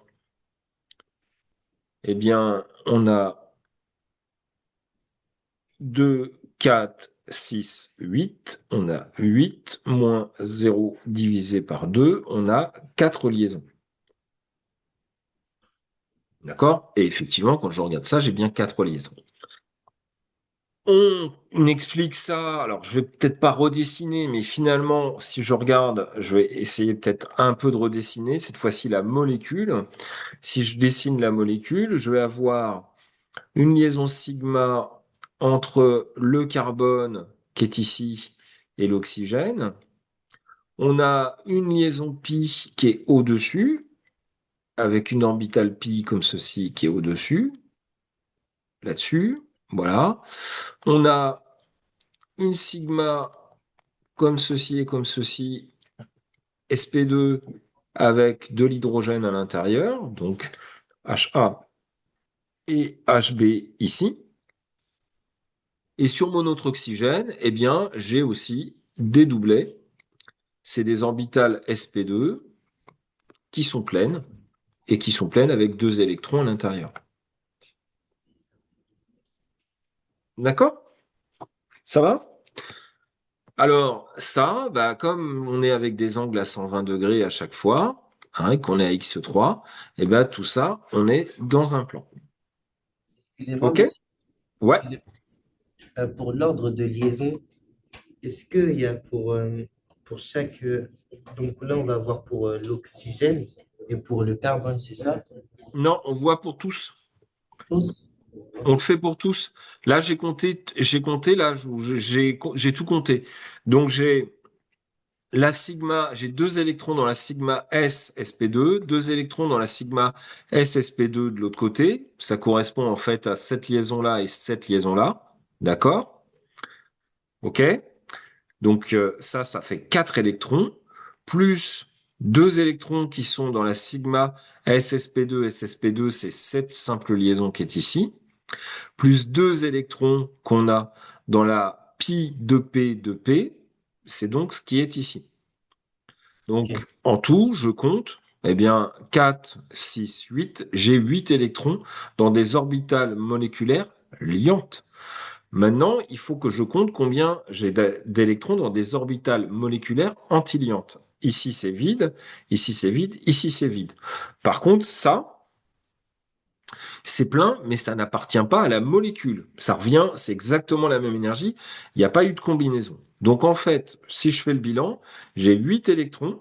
eh bien, on a 2, 4, 6, 8. On a 8 moins 0 divisé par 2. On a 4 liaisons. D'accord? Et effectivement, quand je regarde ça, j'ai bien 4 liaisons. On explique ça, alors je vais peut-être pas redessiner, mais finalement, si je regarde, je vais essayer peut-être un peu de redessiner, cette fois-ci la molécule. Si je dessine la molécule, je vais avoir une liaison sigma entre le carbone qui est ici et l'oxygène. On a une liaison pi qui est au-dessus, avec une orbitale pi comme ceci qui est au-dessus, là-dessus. Voilà. On a une sigma comme ceci et comme ceci, sp2 avec de l'hydrogène à l'intérieur, donc HA et HB ici. Et sur mon autre oxygène, eh bien, j'ai aussi des doublets. C'est des orbitales sp2 qui sont pleines et qui sont pleines avec 2 électrons à l'intérieur. D'accord? Ça va? Alors, ça, bah, comme on est avec des angles à 120 degrés à chaque fois, hein, et qu'on est à x3, et ben tout ça, on est dans un plan. Excusez-moi, OK? monsieur. Ouais. Excusez-moi. Pour l'ordre de liaison, est-ce qu'il y a pour chaque... donc là, on va voir pour l'oxygène et pour le carbone, c'est ça? Non, on voit pour tous. Tous? On le fait pour tous. Là, j'ai compté, là, j'ai tout compté. Donc, j'ai la sigma, j'ai 2 électrons dans la sigma S sp2, 2 électrons dans la sigma S sp2 de l'autre côté. Ça correspond en fait à cette liaison-là et cette liaison-là. D'accord? OK? Donc, ça fait 4 électrons, plus 2 électrons qui sont dans la sigma SSP2, SSP2, c'est cette simple liaison qui est ici, plus 2 électrons qu'on a dans la pi 2p 2p, c'est donc ce qui est ici. Donc, Ok. en tout, je compte, eh bien, 4, 6, 8, j'ai 8 électrons dans des orbitales moléculaires liantes. Maintenant, il faut que je compte combien j'ai d'électrons dans des orbitales moléculaires antiliantes. Ici, c'est vide, ici, c'est vide, ici, c'est vide. Par contre, ça, c'est plein, mais ça n'appartient pas à la molécule. Ça revient, c'est exactement la même énergie. Il n'y a pas eu de combinaison. Donc, en fait, si je fais le bilan, j'ai 8 électrons,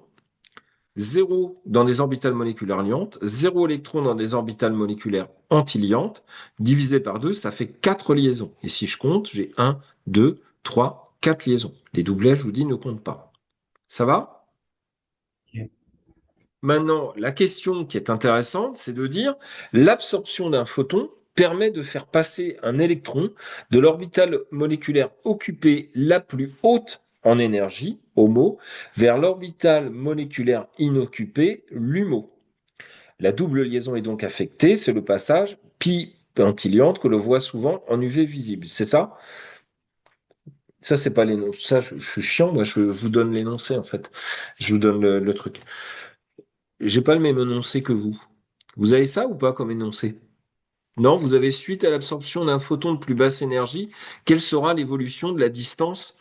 0 dans des orbitales moléculaires liantes, 0 électrons dans des orbitales moléculaires antiliantes, divisé par 2, ça fait 4 liaisons. Et si je compte, j'ai 1, 2, 3, 4 liaisons. Les doublets, je vous dis, ne comptent pas. Ça va? Ok. Maintenant, la question qui est intéressante, c'est de dire l'absorption d'un photon permet de faire passer un électron de l'orbitale moléculaire occupée la plus haute en énergie, HOMO, vers l'orbitale moléculaire inoccupée, LUMO. La double liaison est donc affectée, c'est le passage pi quintiliante que l'on voit souvent en UV visible. C'est ça? Ça, c'est pas l'énoncé. Ça, je suis chiant, moi, je vous donne l'énoncé, en fait. Je vous donne le truc. J'ai pas le même énoncé que vous. Vous avez ça ou pas comme énoncé? Non, vous avez suite à l'absorption d'un photon de plus basse énergie, quelle sera l'évolution de la distance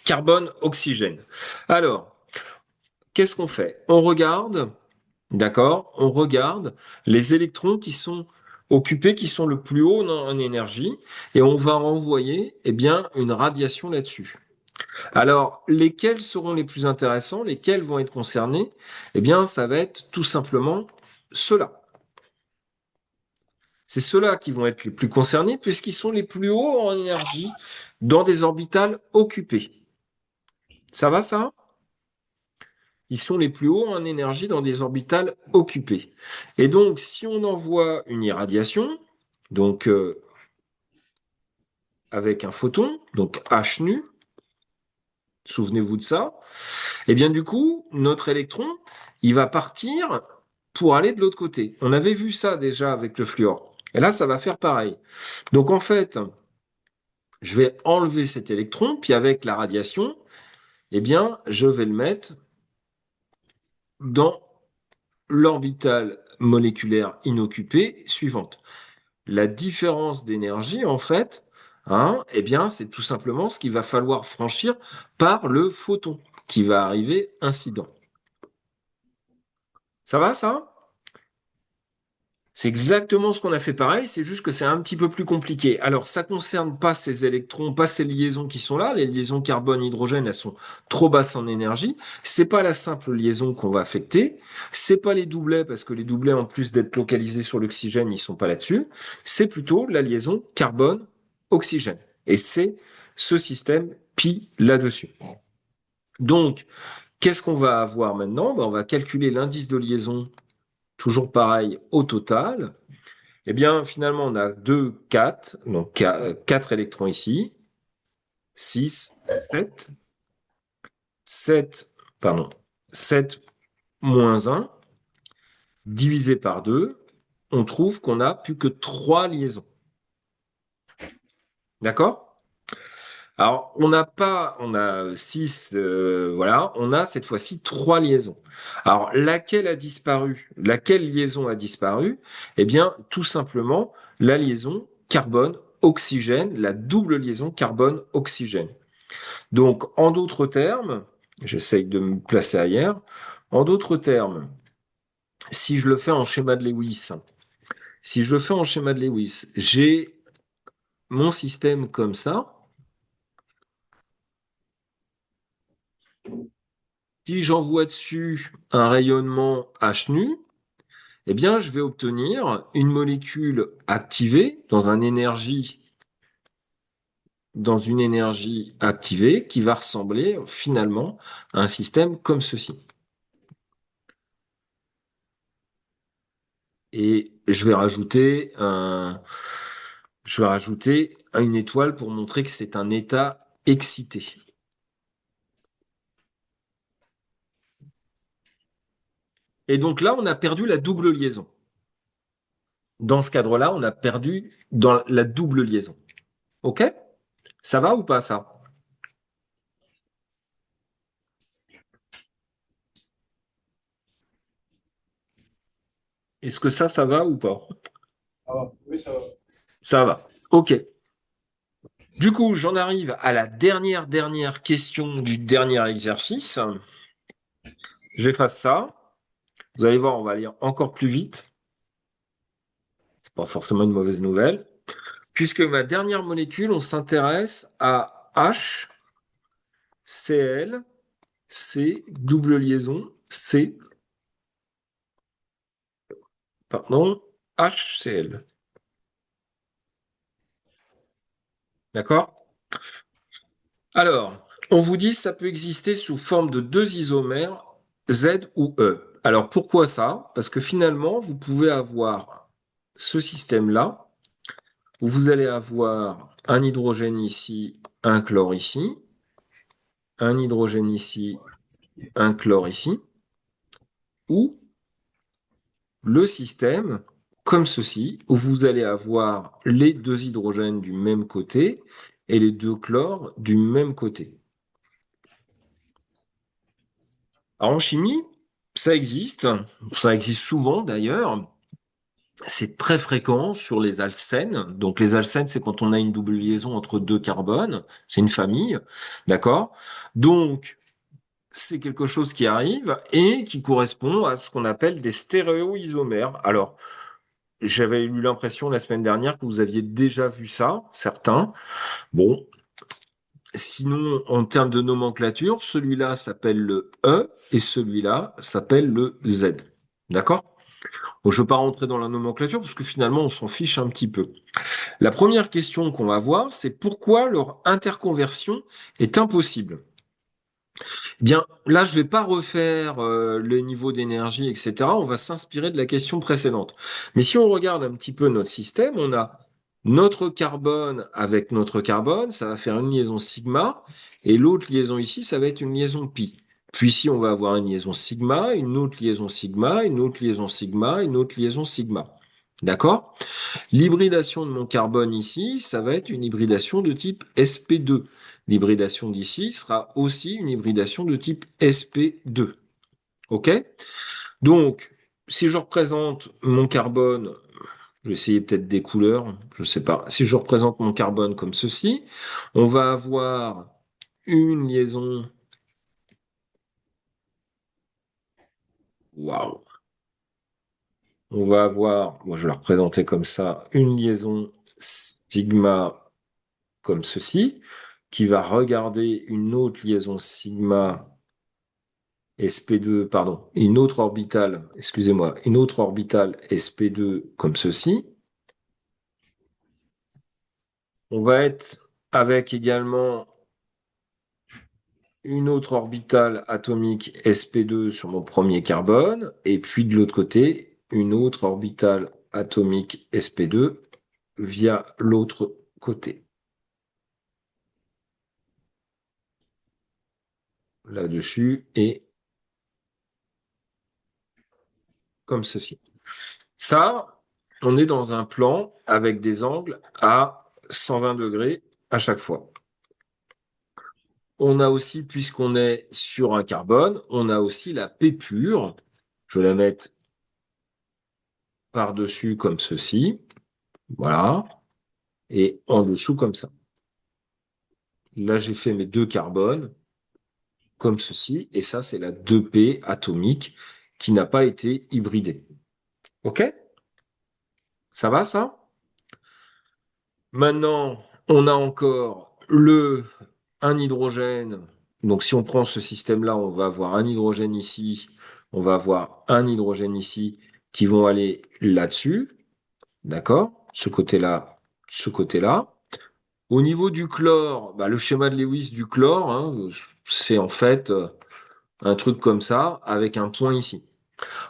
carbone-oxygène? Alors, qu'est-ce qu'on fait? On regarde d'accord? On regarde les électrons qui sont occupés, qui sont le plus haut en énergie, et on va envoyer, eh bien, une radiation là-dessus. Alors, lesquels seront les plus intéressants, lesquels vont être concernés? Eh bien, ça va être tout simplement ceux-là. C'est ceux-là qui vont être les plus concernés puisqu'ils sont les plus hauts en énergie dans des orbitales occupées. Ça va, ça? Ils sont les plus hauts en énergie dans des orbitales occupées. Et donc, si on envoie une irradiation, donc avec un photon, donc H nu, souvenez-vous de ça, et bien du coup, notre électron, il va partir pour aller de l'autre côté. On avait vu ça déjà avec le fluor. Et là, ça va faire pareil. Donc en fait, je vais enlever cet électron, puis avec la radiation, eh bien, je vais le mettre dans l'orbitale moléculaire inoccupée suivante. La différence d'énergie, en fait, hein, eh bien, c'est tout simplement ce qu'il va falloir franchir par le photon qui va arriver incident. Ça va, ça? C'est exactement ce qu'on a fait pareil, c'est juste que c'est un petit peu plus compliqué. Alors, ça concerne pas ces électrons, pas ces liaisons qui sont là. Les liaisons carbone-hydrogène, elles sont trop basses en énergie. C'est pas la simple liaison qu'on va affecter. C'est pas les doublets, parce que les doublets, en plus d'être localisés sur l'oxygène, ils sont pas là-dessus. C'est plutôt la liaison carbone-oxygène. Et c'est ce système pi là-dessus. Donc, qu'est-ce qu'on va avoir maintenant? Ben, on va calculer l'indice de liaison, toujours pareil, au total. Eh bien, finalement, on a 2, 4, donc 4 électrons ici, 6, 7, 7, pardon, 7 moins 1, divisé par 2, on trouve qu'on n'a plus que 3 liaisons. D'accord? Alors, on a 6, voilà, on a cette fois-ci 3 liaisons. Alors, laquelle a disparu? Laquelle liaison a disparu? Eh bien, tout simplement, la liaison carbone-oxygène, la double liaison carbone-oxygène. Donc, en d'autres termes, j'essaye de me placer ailleurs, en d'autres termes, si je le fais en schéma de Lewis, si je le fais en schéma de Lewis, j'ai mon système comme ça. Si j'envoie dessus un rayonnement H nu, eh bien, je vais obtenir une molécule activée dans une énergie activée qui va ressembler finalement à un système comme ceci. Et je vais rajouter une étoile pour montrer que c'est un état excité. Et donc là, on a perdu la double liaison. Dans ce cadre-là, on a perdu dans la double liaison. OK? Ça va ou pas, ça? Est-ce que ça va ou pas? Ça va. Oui, ça va. Ça va. OK. Du coup, j'en arrive à la dernière question du dernier exercice. J'efface ça. Vous allez voir, on va lire encore plus vite. C'est pas forcément une mauvaise nouvelle. Puisque ma dernière molécule, on s'intéresse à H, Cl, C, double liaison, C, pardon, HCl. D'accord? Alors, on vous dit que ça peut exister sous forme de deux isomères, Z ou E. Alors, pourquoi ça? Parce que finalement, vous pouvez avoir ce système-là, où vous allez avoir un hydrogène ici, un chlore ici, un hydrogène ici, un chlore ici, ou le système comme ceci, où vous allez avoir les deux hydrogènes du même côté et les deux chlores du même côté. Alors, en chimie, ça existe souvent d'ailleurs. C'est très fréquent sur les alcènes. Donc les alcènes, c'est quand on a une double liaison entre deux carbones. C'est une famille, d'accord? Donc c'est quelque chose qui arrive et qui correspond à ce qu'on appelle des stéréoisomères. Alors, j'avais eu l'impression la semaine dernière que vous aviez déjà vu ça, certains. Bon, sinon, en termes de nomenclature, celui-là s'appelle le E et celui-là s'appelle le Z. D'accord? Bon, je ne veux pas rentrer dans la nomenclature parce que finalement, on s'en fiche un petit peu. La première question qu'on va voir, c'est pourquoi leur interconversion est impossible. Bien, là, je vais pas refaire le niveau d'énergie, etc. On va s'inspirer de la question précédente. Mais si on regarde un petit peu notre système, on a notre carbone avec notre carbone, ça va faire une liaison sigma, et l'autre liaison ici, ça va être une liaison pi. Puis ici, on va avoir une liaison sigma, une autre liaison sigma, une autre liaison sigma, une autre liaison sigma. D'accord? L'hybridation de mon carbone ici, ça va être une hybridation de type sp2. L'hybridation d'ici sera aussi une hybridation de type sp2. OK? Donc, si je représente mon carbone, je vais essayer peut-être des couleurs, je sais pas. Si je représente mon carbone comme ceci, on va avoir une liaison. Waouh! On va avoir, moi je vais la représenter comme ça, une liaison sigma comme ceci, qui va regarder une autre liaison sigma sp2, pardon, une autre orbitale, excusez-moi, une autre orbitale sp2 comme ceci. On va être avec également une autre orbitale atomique sp2 sur mon premier carbone, et puis de l'autre côté, une autre orbitale atomique sp2 via l'autre côté. Là-dessus, et comme ceci. Ça, on est dans un plan avec des angles à 120 degrés à chaque fois. On a aussi, puisqu'on est sur un carbone, on a aussi la P pure. Je vais la mettre par-dessus comme ceci. Voilà. Et en dessous comme ça. Là, j'ai fait mes deux carbones comme ceci. Et ça, c'est la 2P atomique qui n'a pas été hybridée. OK? Ça va, ça? Maintenant, on a encore un hydrogène. Donc, si on prend ce système-là, on va avoir un hydrogène ici, on va avoir un hydrogène ici qui vont aller là-dessus. D'accord? Ce côté-là, ce côté-là. Au niveau du chlore, bah, le schéma de Lewis du chlore, hein, c'est en fait un truc comme ça avec un point ici.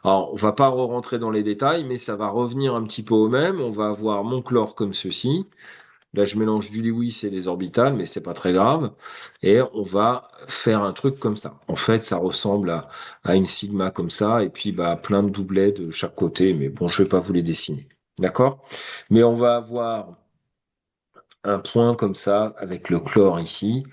Alors, on va pas rentrer dans les détails, mais ça va revenir un petit peu au même. On va avoir mon chlore comme ceci. Là, je mélange du Lewis et des orbitales, mais c'est pas très grave. Et on va faire un truc comme ça. En fait, ça ressemble à une sigma comme ça, et puis bah, plein de doublets de chaque côté. Mais bon, je vais pas vous les dessiner. D'accord? Mais on va avoir un point comme ça avec le chlore ici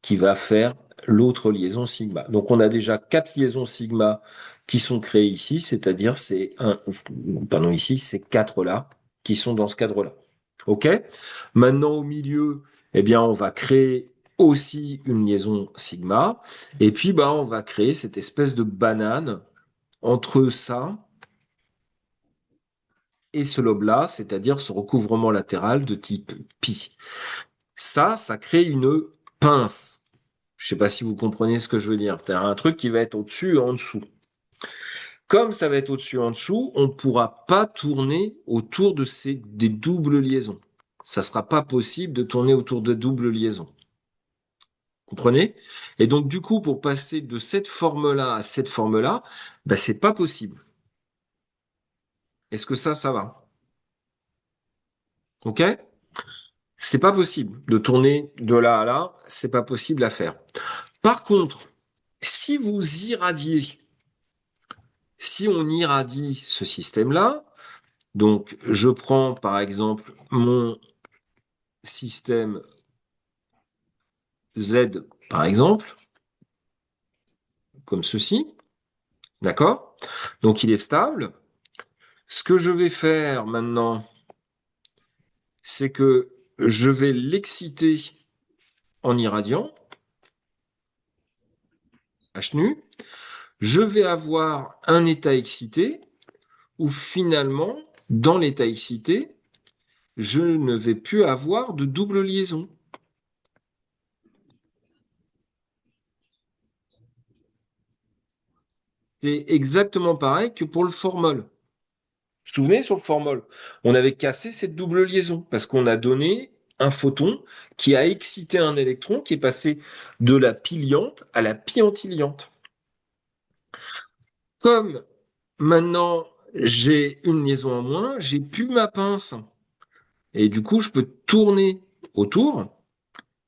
qui va faire l'autre liaison sigma. Donc on a déjà quatre liaisons sigma qui sont créées ici, c'est-à-dire pardon, ici, c'est quatre là qui sont dans ce cadre-là. OK? Maintenant au milieu, eh bien on va créer aussi une liaison sigma et puis bah on va créer cette espèce de banane entre ça et ce lobe-là, c'est-à-dire ce recouvrement latéral de type pi. Ça crée une pince. Je ne sais pas si vous comprenez ce que je veux dire. C'est un truc qui va être au-dessus et en dessous. Comme ça va être au-dessus et en dessous, on ne pourra pas tourner autour des doubles liaisons. Ça ne sera pas possible de tourner autour de doubles liaisons. Comprenez? Et donc, du coup, pour passer de cette forme-là à cette forme-là, ben, c'est pas possible. Est-ce que ça va? OK? C'est pas possible de tourner de là à là, c'est pas possible à faire. Par contre, si vous irradiez, si on irradie ce système-là, donc je prends par exemple mon système Z, par exemple, comme ceci, d'accord? Donc il est stable. Ce que je vais faire maintenant, c'est que je vais l'exciter en irradiant H nu, je vais avoir un état excité où finalement, dans l'état excité, je ne vais plus avoir de double liaison. C'est exactement pareil que pour le formol. Vous vous souvenez, sur le formol, on avait cassé cette double liaison parce qu'on a donné un photon qui a excité un électron qui est passé de la pi liante à la pi antiliante. Comme maintenant j'ai une liaison en moins, j'ai plus ma pince. Et du coup, je peux tourner autour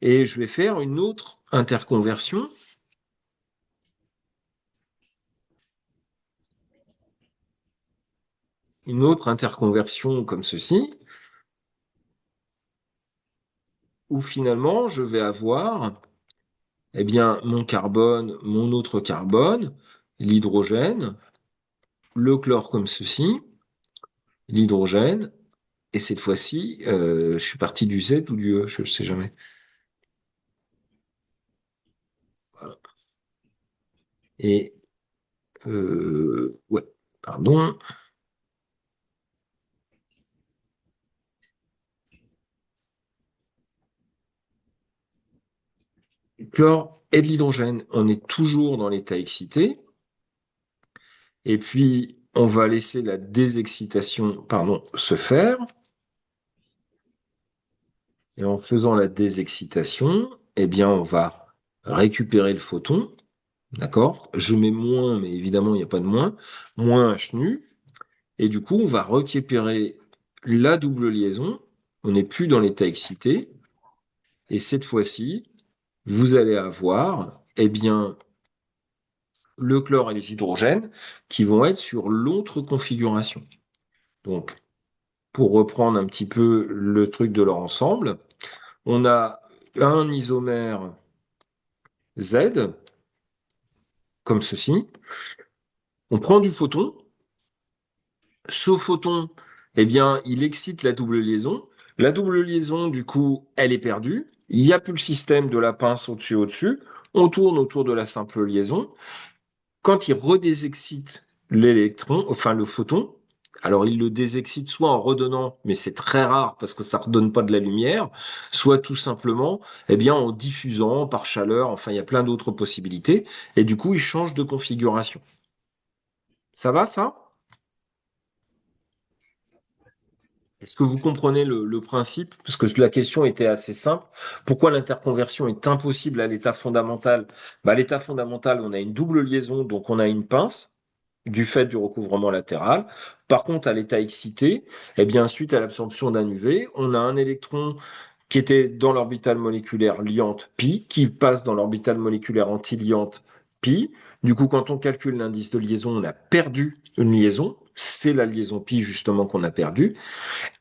et je vais faire une autre interconversion. Une autre interconversion comme ceci, où finalement je vais avoir eh bien, mon carbone, mon autre carbone, l'hydrogène, le chlore comme ceci, l'hydrogène, et cette fois-ci, je suis parti du Z ou du E, je ne sais jamais. Voilà. Et ouais, pardon. Chlore et de l'hydrogène, on est toujours dans l'état excité. Et puis, on va laisser la désexcitation, pardon, se faire. Et en faisant la désexcitation, eh bien, on va récupérer le photon. D'accord? Je mets moins, mais évidemment, il n'y a pas de moins. Moins H nu. Et du coup, on va récupérer la double liaison. On n'est plus dans l'état excité. Et cette fois-ci, vous allez avoir, eh bien, le chlore et les hydrogènes qui vont être sur l'autre configuration. Donc, pour reprendre un petit peu le truc de leur ensemble, on a un isomère Z, comme ceci. On prend du photon. Ce photon, eh bien, il excite la double liaison. La double liaison, du coup, elle est perdue. Il n'y a plus le système de la pince au-dessus. On tourne autour de la simple liaison. Quand il redésexcite l'électron, enfin le photon, alors il le désexcite soit en redonnant, mais c'est très rare parce que ça ne redonne pas de la lumière, soit tout simplement, eh bien, en diffusant par chaleur. Enfin, il y a plein d'autres possibilités. Et du coup, il change de configuration. Ça va, ça? Est-ce que vous comprenez le principe? Parce que la question était assez simple. Pourquoi l'interconversion est impossible à l'état fondamental? Bah, à l'état fondamental, on a une double liaison, donc on a une pince du fait du recouvrement latéral. Par contre, à l'état excité, eh bien, suite à l'absorption d'un UV, on a un électron qui était dans l'orbitale moléculaire liante pi, qui passe dans l'orbitale moléculaire antiliante pi. Du coup, quand on calcule l'indice de liaison, on a perdu une liaison. C'est la liaison pi justement qu'on a perdue.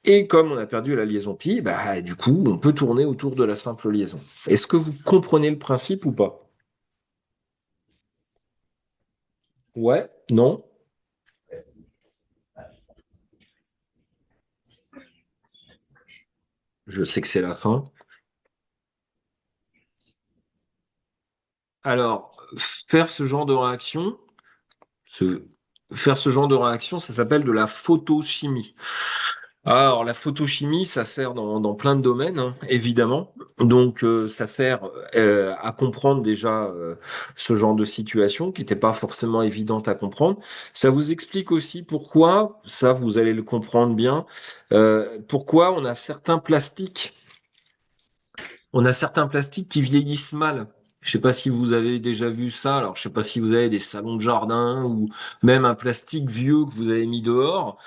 Et comme on a perdu la liaison pi, bah, du coup, on peut tourner autour de la simple liaison. Est-ce que vous comprenez le principe ou pas? Ouais, non? Je sais que c'est la fin. Alors, faire ce genre de réaction, ce- faire ce genre de réaction, ça s'appelle de la photochimie. Alors, la photochimie, ça sert dans plein de domaines, hein, évidemment. Donc, ça sert à comprendre déjà ce genre de situation qui n'était pas forcément évidente à comprendre. Ça vous explique aussi pourquoi, ça vous allez le comprendre bien, pourquoi on a certains plastiques qui vieillissent mal. Je sais pas si vous avez déjà vu ça. Alors, je sais pas si vous avez des salons de jardin ou même un plastique vieux que vous avez mis dehors.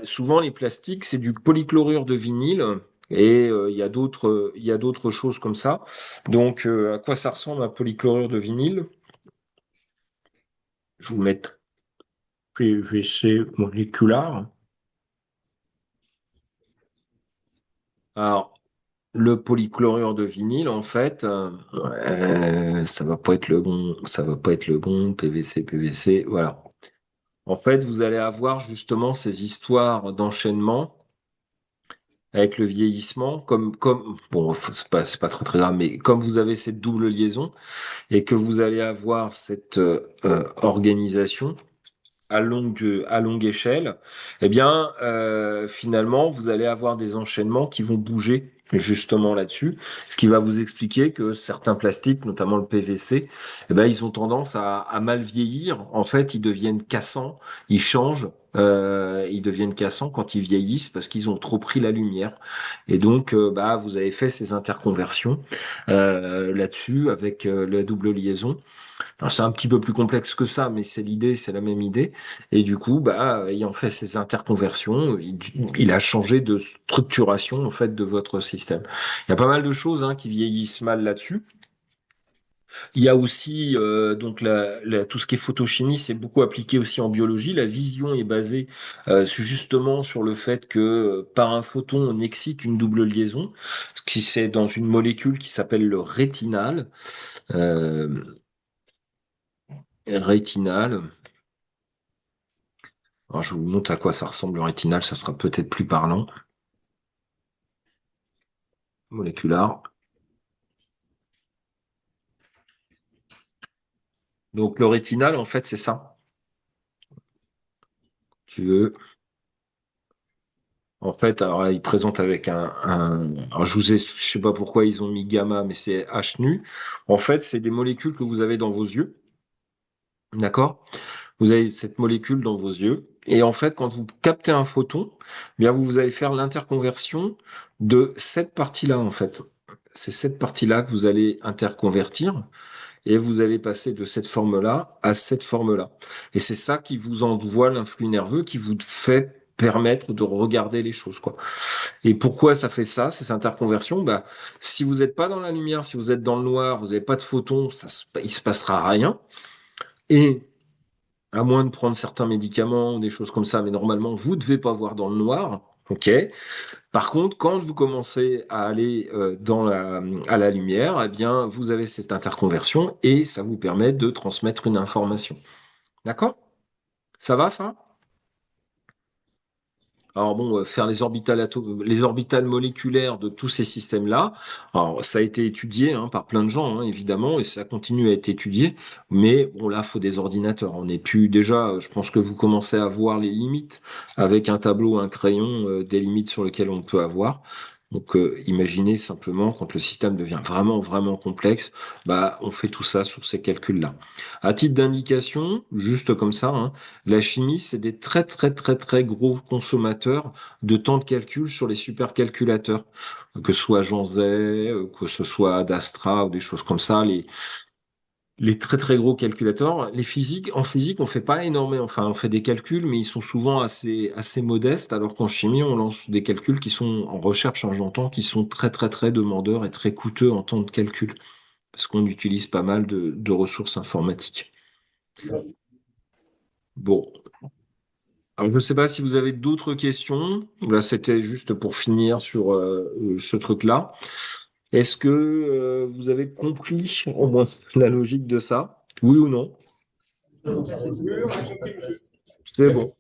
Souvent, les plastiques, c'est du polychlorure de vinyle. Et il y a d'autres choses comme ça. Donc, à quoi ça ressemble un polychlorure de vinyle? Je vais vous mettre PVC moléculaire. Alors, le polychlorure de vinyle, en fait, ça va pas être le bon, ça va pas être le bon, PVC, PVC, voilà. En fait, vous allez avoir justement ces histoires d'enchaînement avec le vieillissement, bon, c'est pas très très grave, mais comme vous avez cette double liaison et que vous allez avoir cette organisation à longue échelle, eh bien, finalement, vous allez avoir des enchaînements qui vont bouger justement là-dessus, ce qui va vous expliquer que certains plastiques, notamment le PVC, eh ben, ils ont tendance à mal vieillir. En fait, ils deviennent cassants, ils changent. Ils deviennent cassants quand ils vieillissent parce qu'ils ont trop pris la lumière. Et donc, bah, vous avez fait ces interconversions là-dessus avec la double liaison. Alors, c'est un petit peu plus complexe que ça, mais c'est l'idée, c'est la même idée. Et du coup, bah, ayant fait ces interconversions, il a changé de structuration en fait de votre système. Il y a pas mal de choses hein, qui vieillissent mal là-dessus. Il y a aussi donc tout ce qui est photochimie, c'est beaucoup appliqué aussi en biologie. La vision est basée justement sur le fait que par un photon, on excite une double liaison, ce qui c'est dans une molécule qui s'appelle le rétinal. Euh, rétinal. Alors, je vous montre à quoi ça ressemble le rétinal, ça sera peut-être plus parlant. Molécular. Donc, le rétinal, en fait, c'est ça. Tu veux. En fait, alors là, il présente avec alors je sais pas pourquoi ils ont mis gamma, mais c'est H nu. En fait, c'est des molécules que vous avez dans vos yeux. D'accord? Vous avez cette molécule dans vos yeux. Et en fait, quand vous captez un photon, eh bien, vous allez faire l'interconversion de cette partie-là, en fait. C'est cette partie-là que vous allez interconvertir. Et vous allez passer de cette forme-là à cette forme-là. Et c'est ça qui vous envoie l'influx nerveux, qui vous fait permettre de regarder les choses, quoi. Et pourquoi ça fait ça, cette interconversion? Bah, si vous n'êtes pas dans la lumière, si vous êtes dans le noir, vous n'avez pas de photons, il se passera rien. Et à moins de prendre certains médicaments ou des choses comme ça, mais normalement, vous ne devez pas voir dans le noir. OK. Par contre, quand vous commencez à aller à la lumière, eh bien, vous avez cette interconversion et ça vous permet de transmettre une information. D'accord? Ça va, ça? Alors bon, faire les orbitales moléculaires de tous ces systèmes-là, alors ça a été étudié hein, par plein de gens, hein, évidemment, et ça continue à être étudié, mais bon, là, il faut des ordinateurs. On n'est plus déjà, je pense que vous commencez à voir les limites avec un tableau, un crayon, des limites sur lesquelles on peut avoir. Donc, imaginez simplement quand le système devient vraiment, vraiment complexe, bah, on fait tout ça sur ces calculs-là. À titre d'indication, juste comme ça, hein, la chimie, c'est des très très très très gros consommateurs de temps de calcul sur les supercalculateurs, que ce soit Jean Zay, que ce soit Ad Astra ou des choses comme ça, les très très gros calculateurs. En physique, on fait pas énormément, enfin on fait des calculs, mais ils sont souvent assez modestes, alors qu'en chimie, on lance des calculs qui sont en recherche, hein, j'entends, qui sont très très très demandeurs et très coûteux en temps de calcul, parce qu'on utilise pas mal de ressources informatiques. Bon, alors, je ne sais pas si vous avez d'autres questions. Là, c'était juste pour finir sur ce truc-là. Est-ce que vous avez compris au moins la logique de ça? Oui ou non? C'est bon.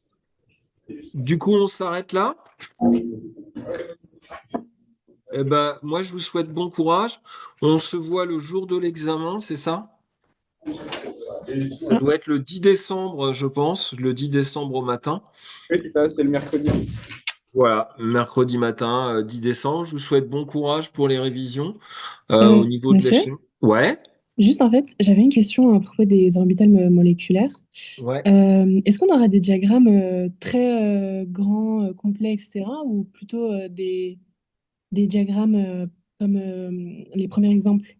Du coup, on s'arrête là. Eh ben, moi, je vous souhaite bon courage. On se voit le jour de l'examen, c'est ça? Ça doit être le 10 décembre, je pense, le 10 décembre au matin. Oui, c'est ça, c'est le mercredi. Voilà, mercredi matin, 10 décembre. Je vous souhaite bon courage pour les révisions au niveau de la Monsieur, chimie. Ouais, juste en fait, j'avais une question à propos des orbitales moléculaires. ouais. Est-ce qu'on aura des diagrammes très grands, complets, etc., ou plutôt des diagrammes comme les premiers exemples?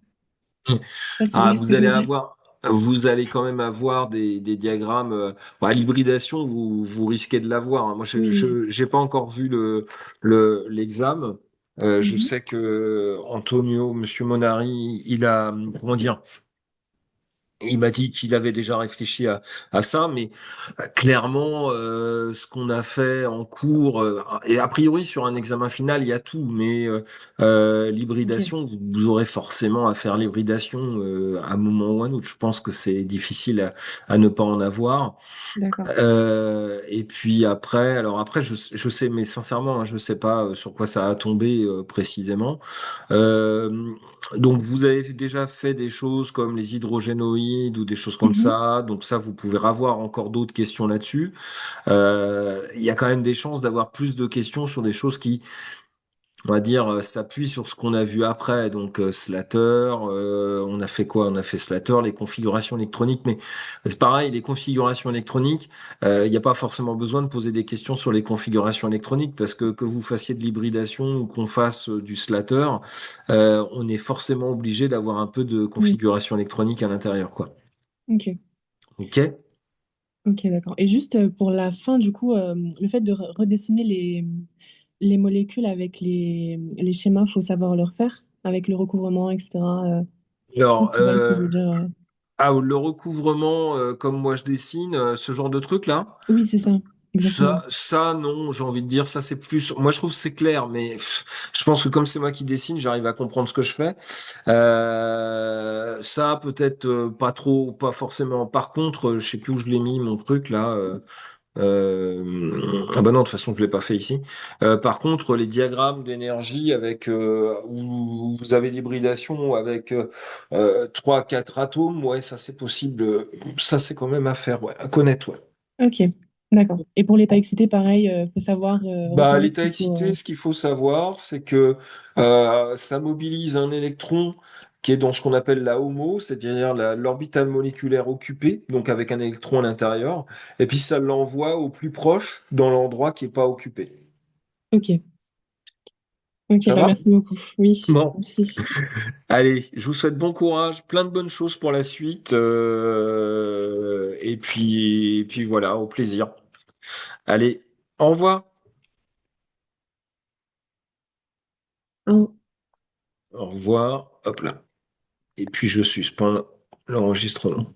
Je sais pas si vous Ah, voyez ce que je veux dire. vous allez quand même avoir des diagrammes. L'hybridation, vous risquez de l'avoir, hein. Moi, Oui. j'ai pas encore vu l'examen. Je Mhm. sais que Antonio, Monsieur Monari, il a, comment dire, Il m'a dit qu'il avait déjà réfléchi à ça, mais clairement, ce qu'on a fait en cours, et a priori sur un examen final, il y a tout, mais Ok, l'hybridation, vous aurez forcément à faire l'hybridation à un moment ou à un autre. Je pense que c'est difficile à ne pas en avoir. d'accord. Et puis après, alors après, je sais, mais sincèrement, hein, je sais pas sur quoi ça a tombé précisément. Euh, donc vous avez déjà fait des choses comme les hydrogénoïdes ou des choses comme Mhm. ça. Donc ça, vous pouvez avoir encore d'autres questions là-dessus. Il y a quand même des chances d'avoir plus de questions sur des choses qui, on va dire, s'appuie sur ce qu'on a vu après. Donc, Slater, on a fait quoi? On a fait Slater, les configurations électroniques. Mais c'est pareil, les configurations électroniques, il n'y a pas forcément besoin de poser des questions sur les configurations électroniques parce que vous fassiez de l'hybridation ou qu'on fasse du Slater, on est forcément obligé d'avoir un peu de Oui, configuration électronique à l'intérieur, quoi. ok. OK? Ok, d'accord. Et juste pour la fin, du coup, le fait de redessiner les molécules avec les schémas, faut savoir le refaire avec le recouvrement, etc. Je sais pas Alors, si tu vois ce que je veux dire. le recouvrement, comme moi je dessine, ce genre de truc-là. Oui, c'est ça, exactement. Ça, non, j'ai envie de dire, ça c'est plus. Moi, je trouve que c'est clair, mais je pense que comme c'est moi qui dessine, j'arrive à comprendre ce que je fais. Ça, peut-être pas trop, pas forcément. Par contre, je sais plus où je l'ai mis, mon truc là. Ah bah non, de toute façon, je l'ai pas fait ici. Par contre, les diagrammes d'énergie avec où vous avez l'hybridation avec 3, 4 atomes, ouais, ça c'est possible. Ça, c'est quand même à faire, ouais, à connaître, ouais. Ok, d'accord. Et pour l'état excité, pareil, faut savoir Bah, reconnaître l'état qu'il faut. excité, ce qu'il faut savoir, c'est que ça mobilise un électron qui est dans ce qu'on appelle la HOMO, c'est-à-dire l'orbitale moléculaire occupée, donc avec un électron à l'intérieur, et puis ça l'envoie au plus proche dans l'endroit qui n'est pas occupé. Ok, ok, Ça bah va? merci beaucoup. Oui, Bon, merci. allez, je vous souhaite bon courage, plein de bonnes choses pour la suite, et puis voilà, au plaisir. Allez, au revoir. Au Au revoir. Hop là. Et puis je suspends l'enregistrement.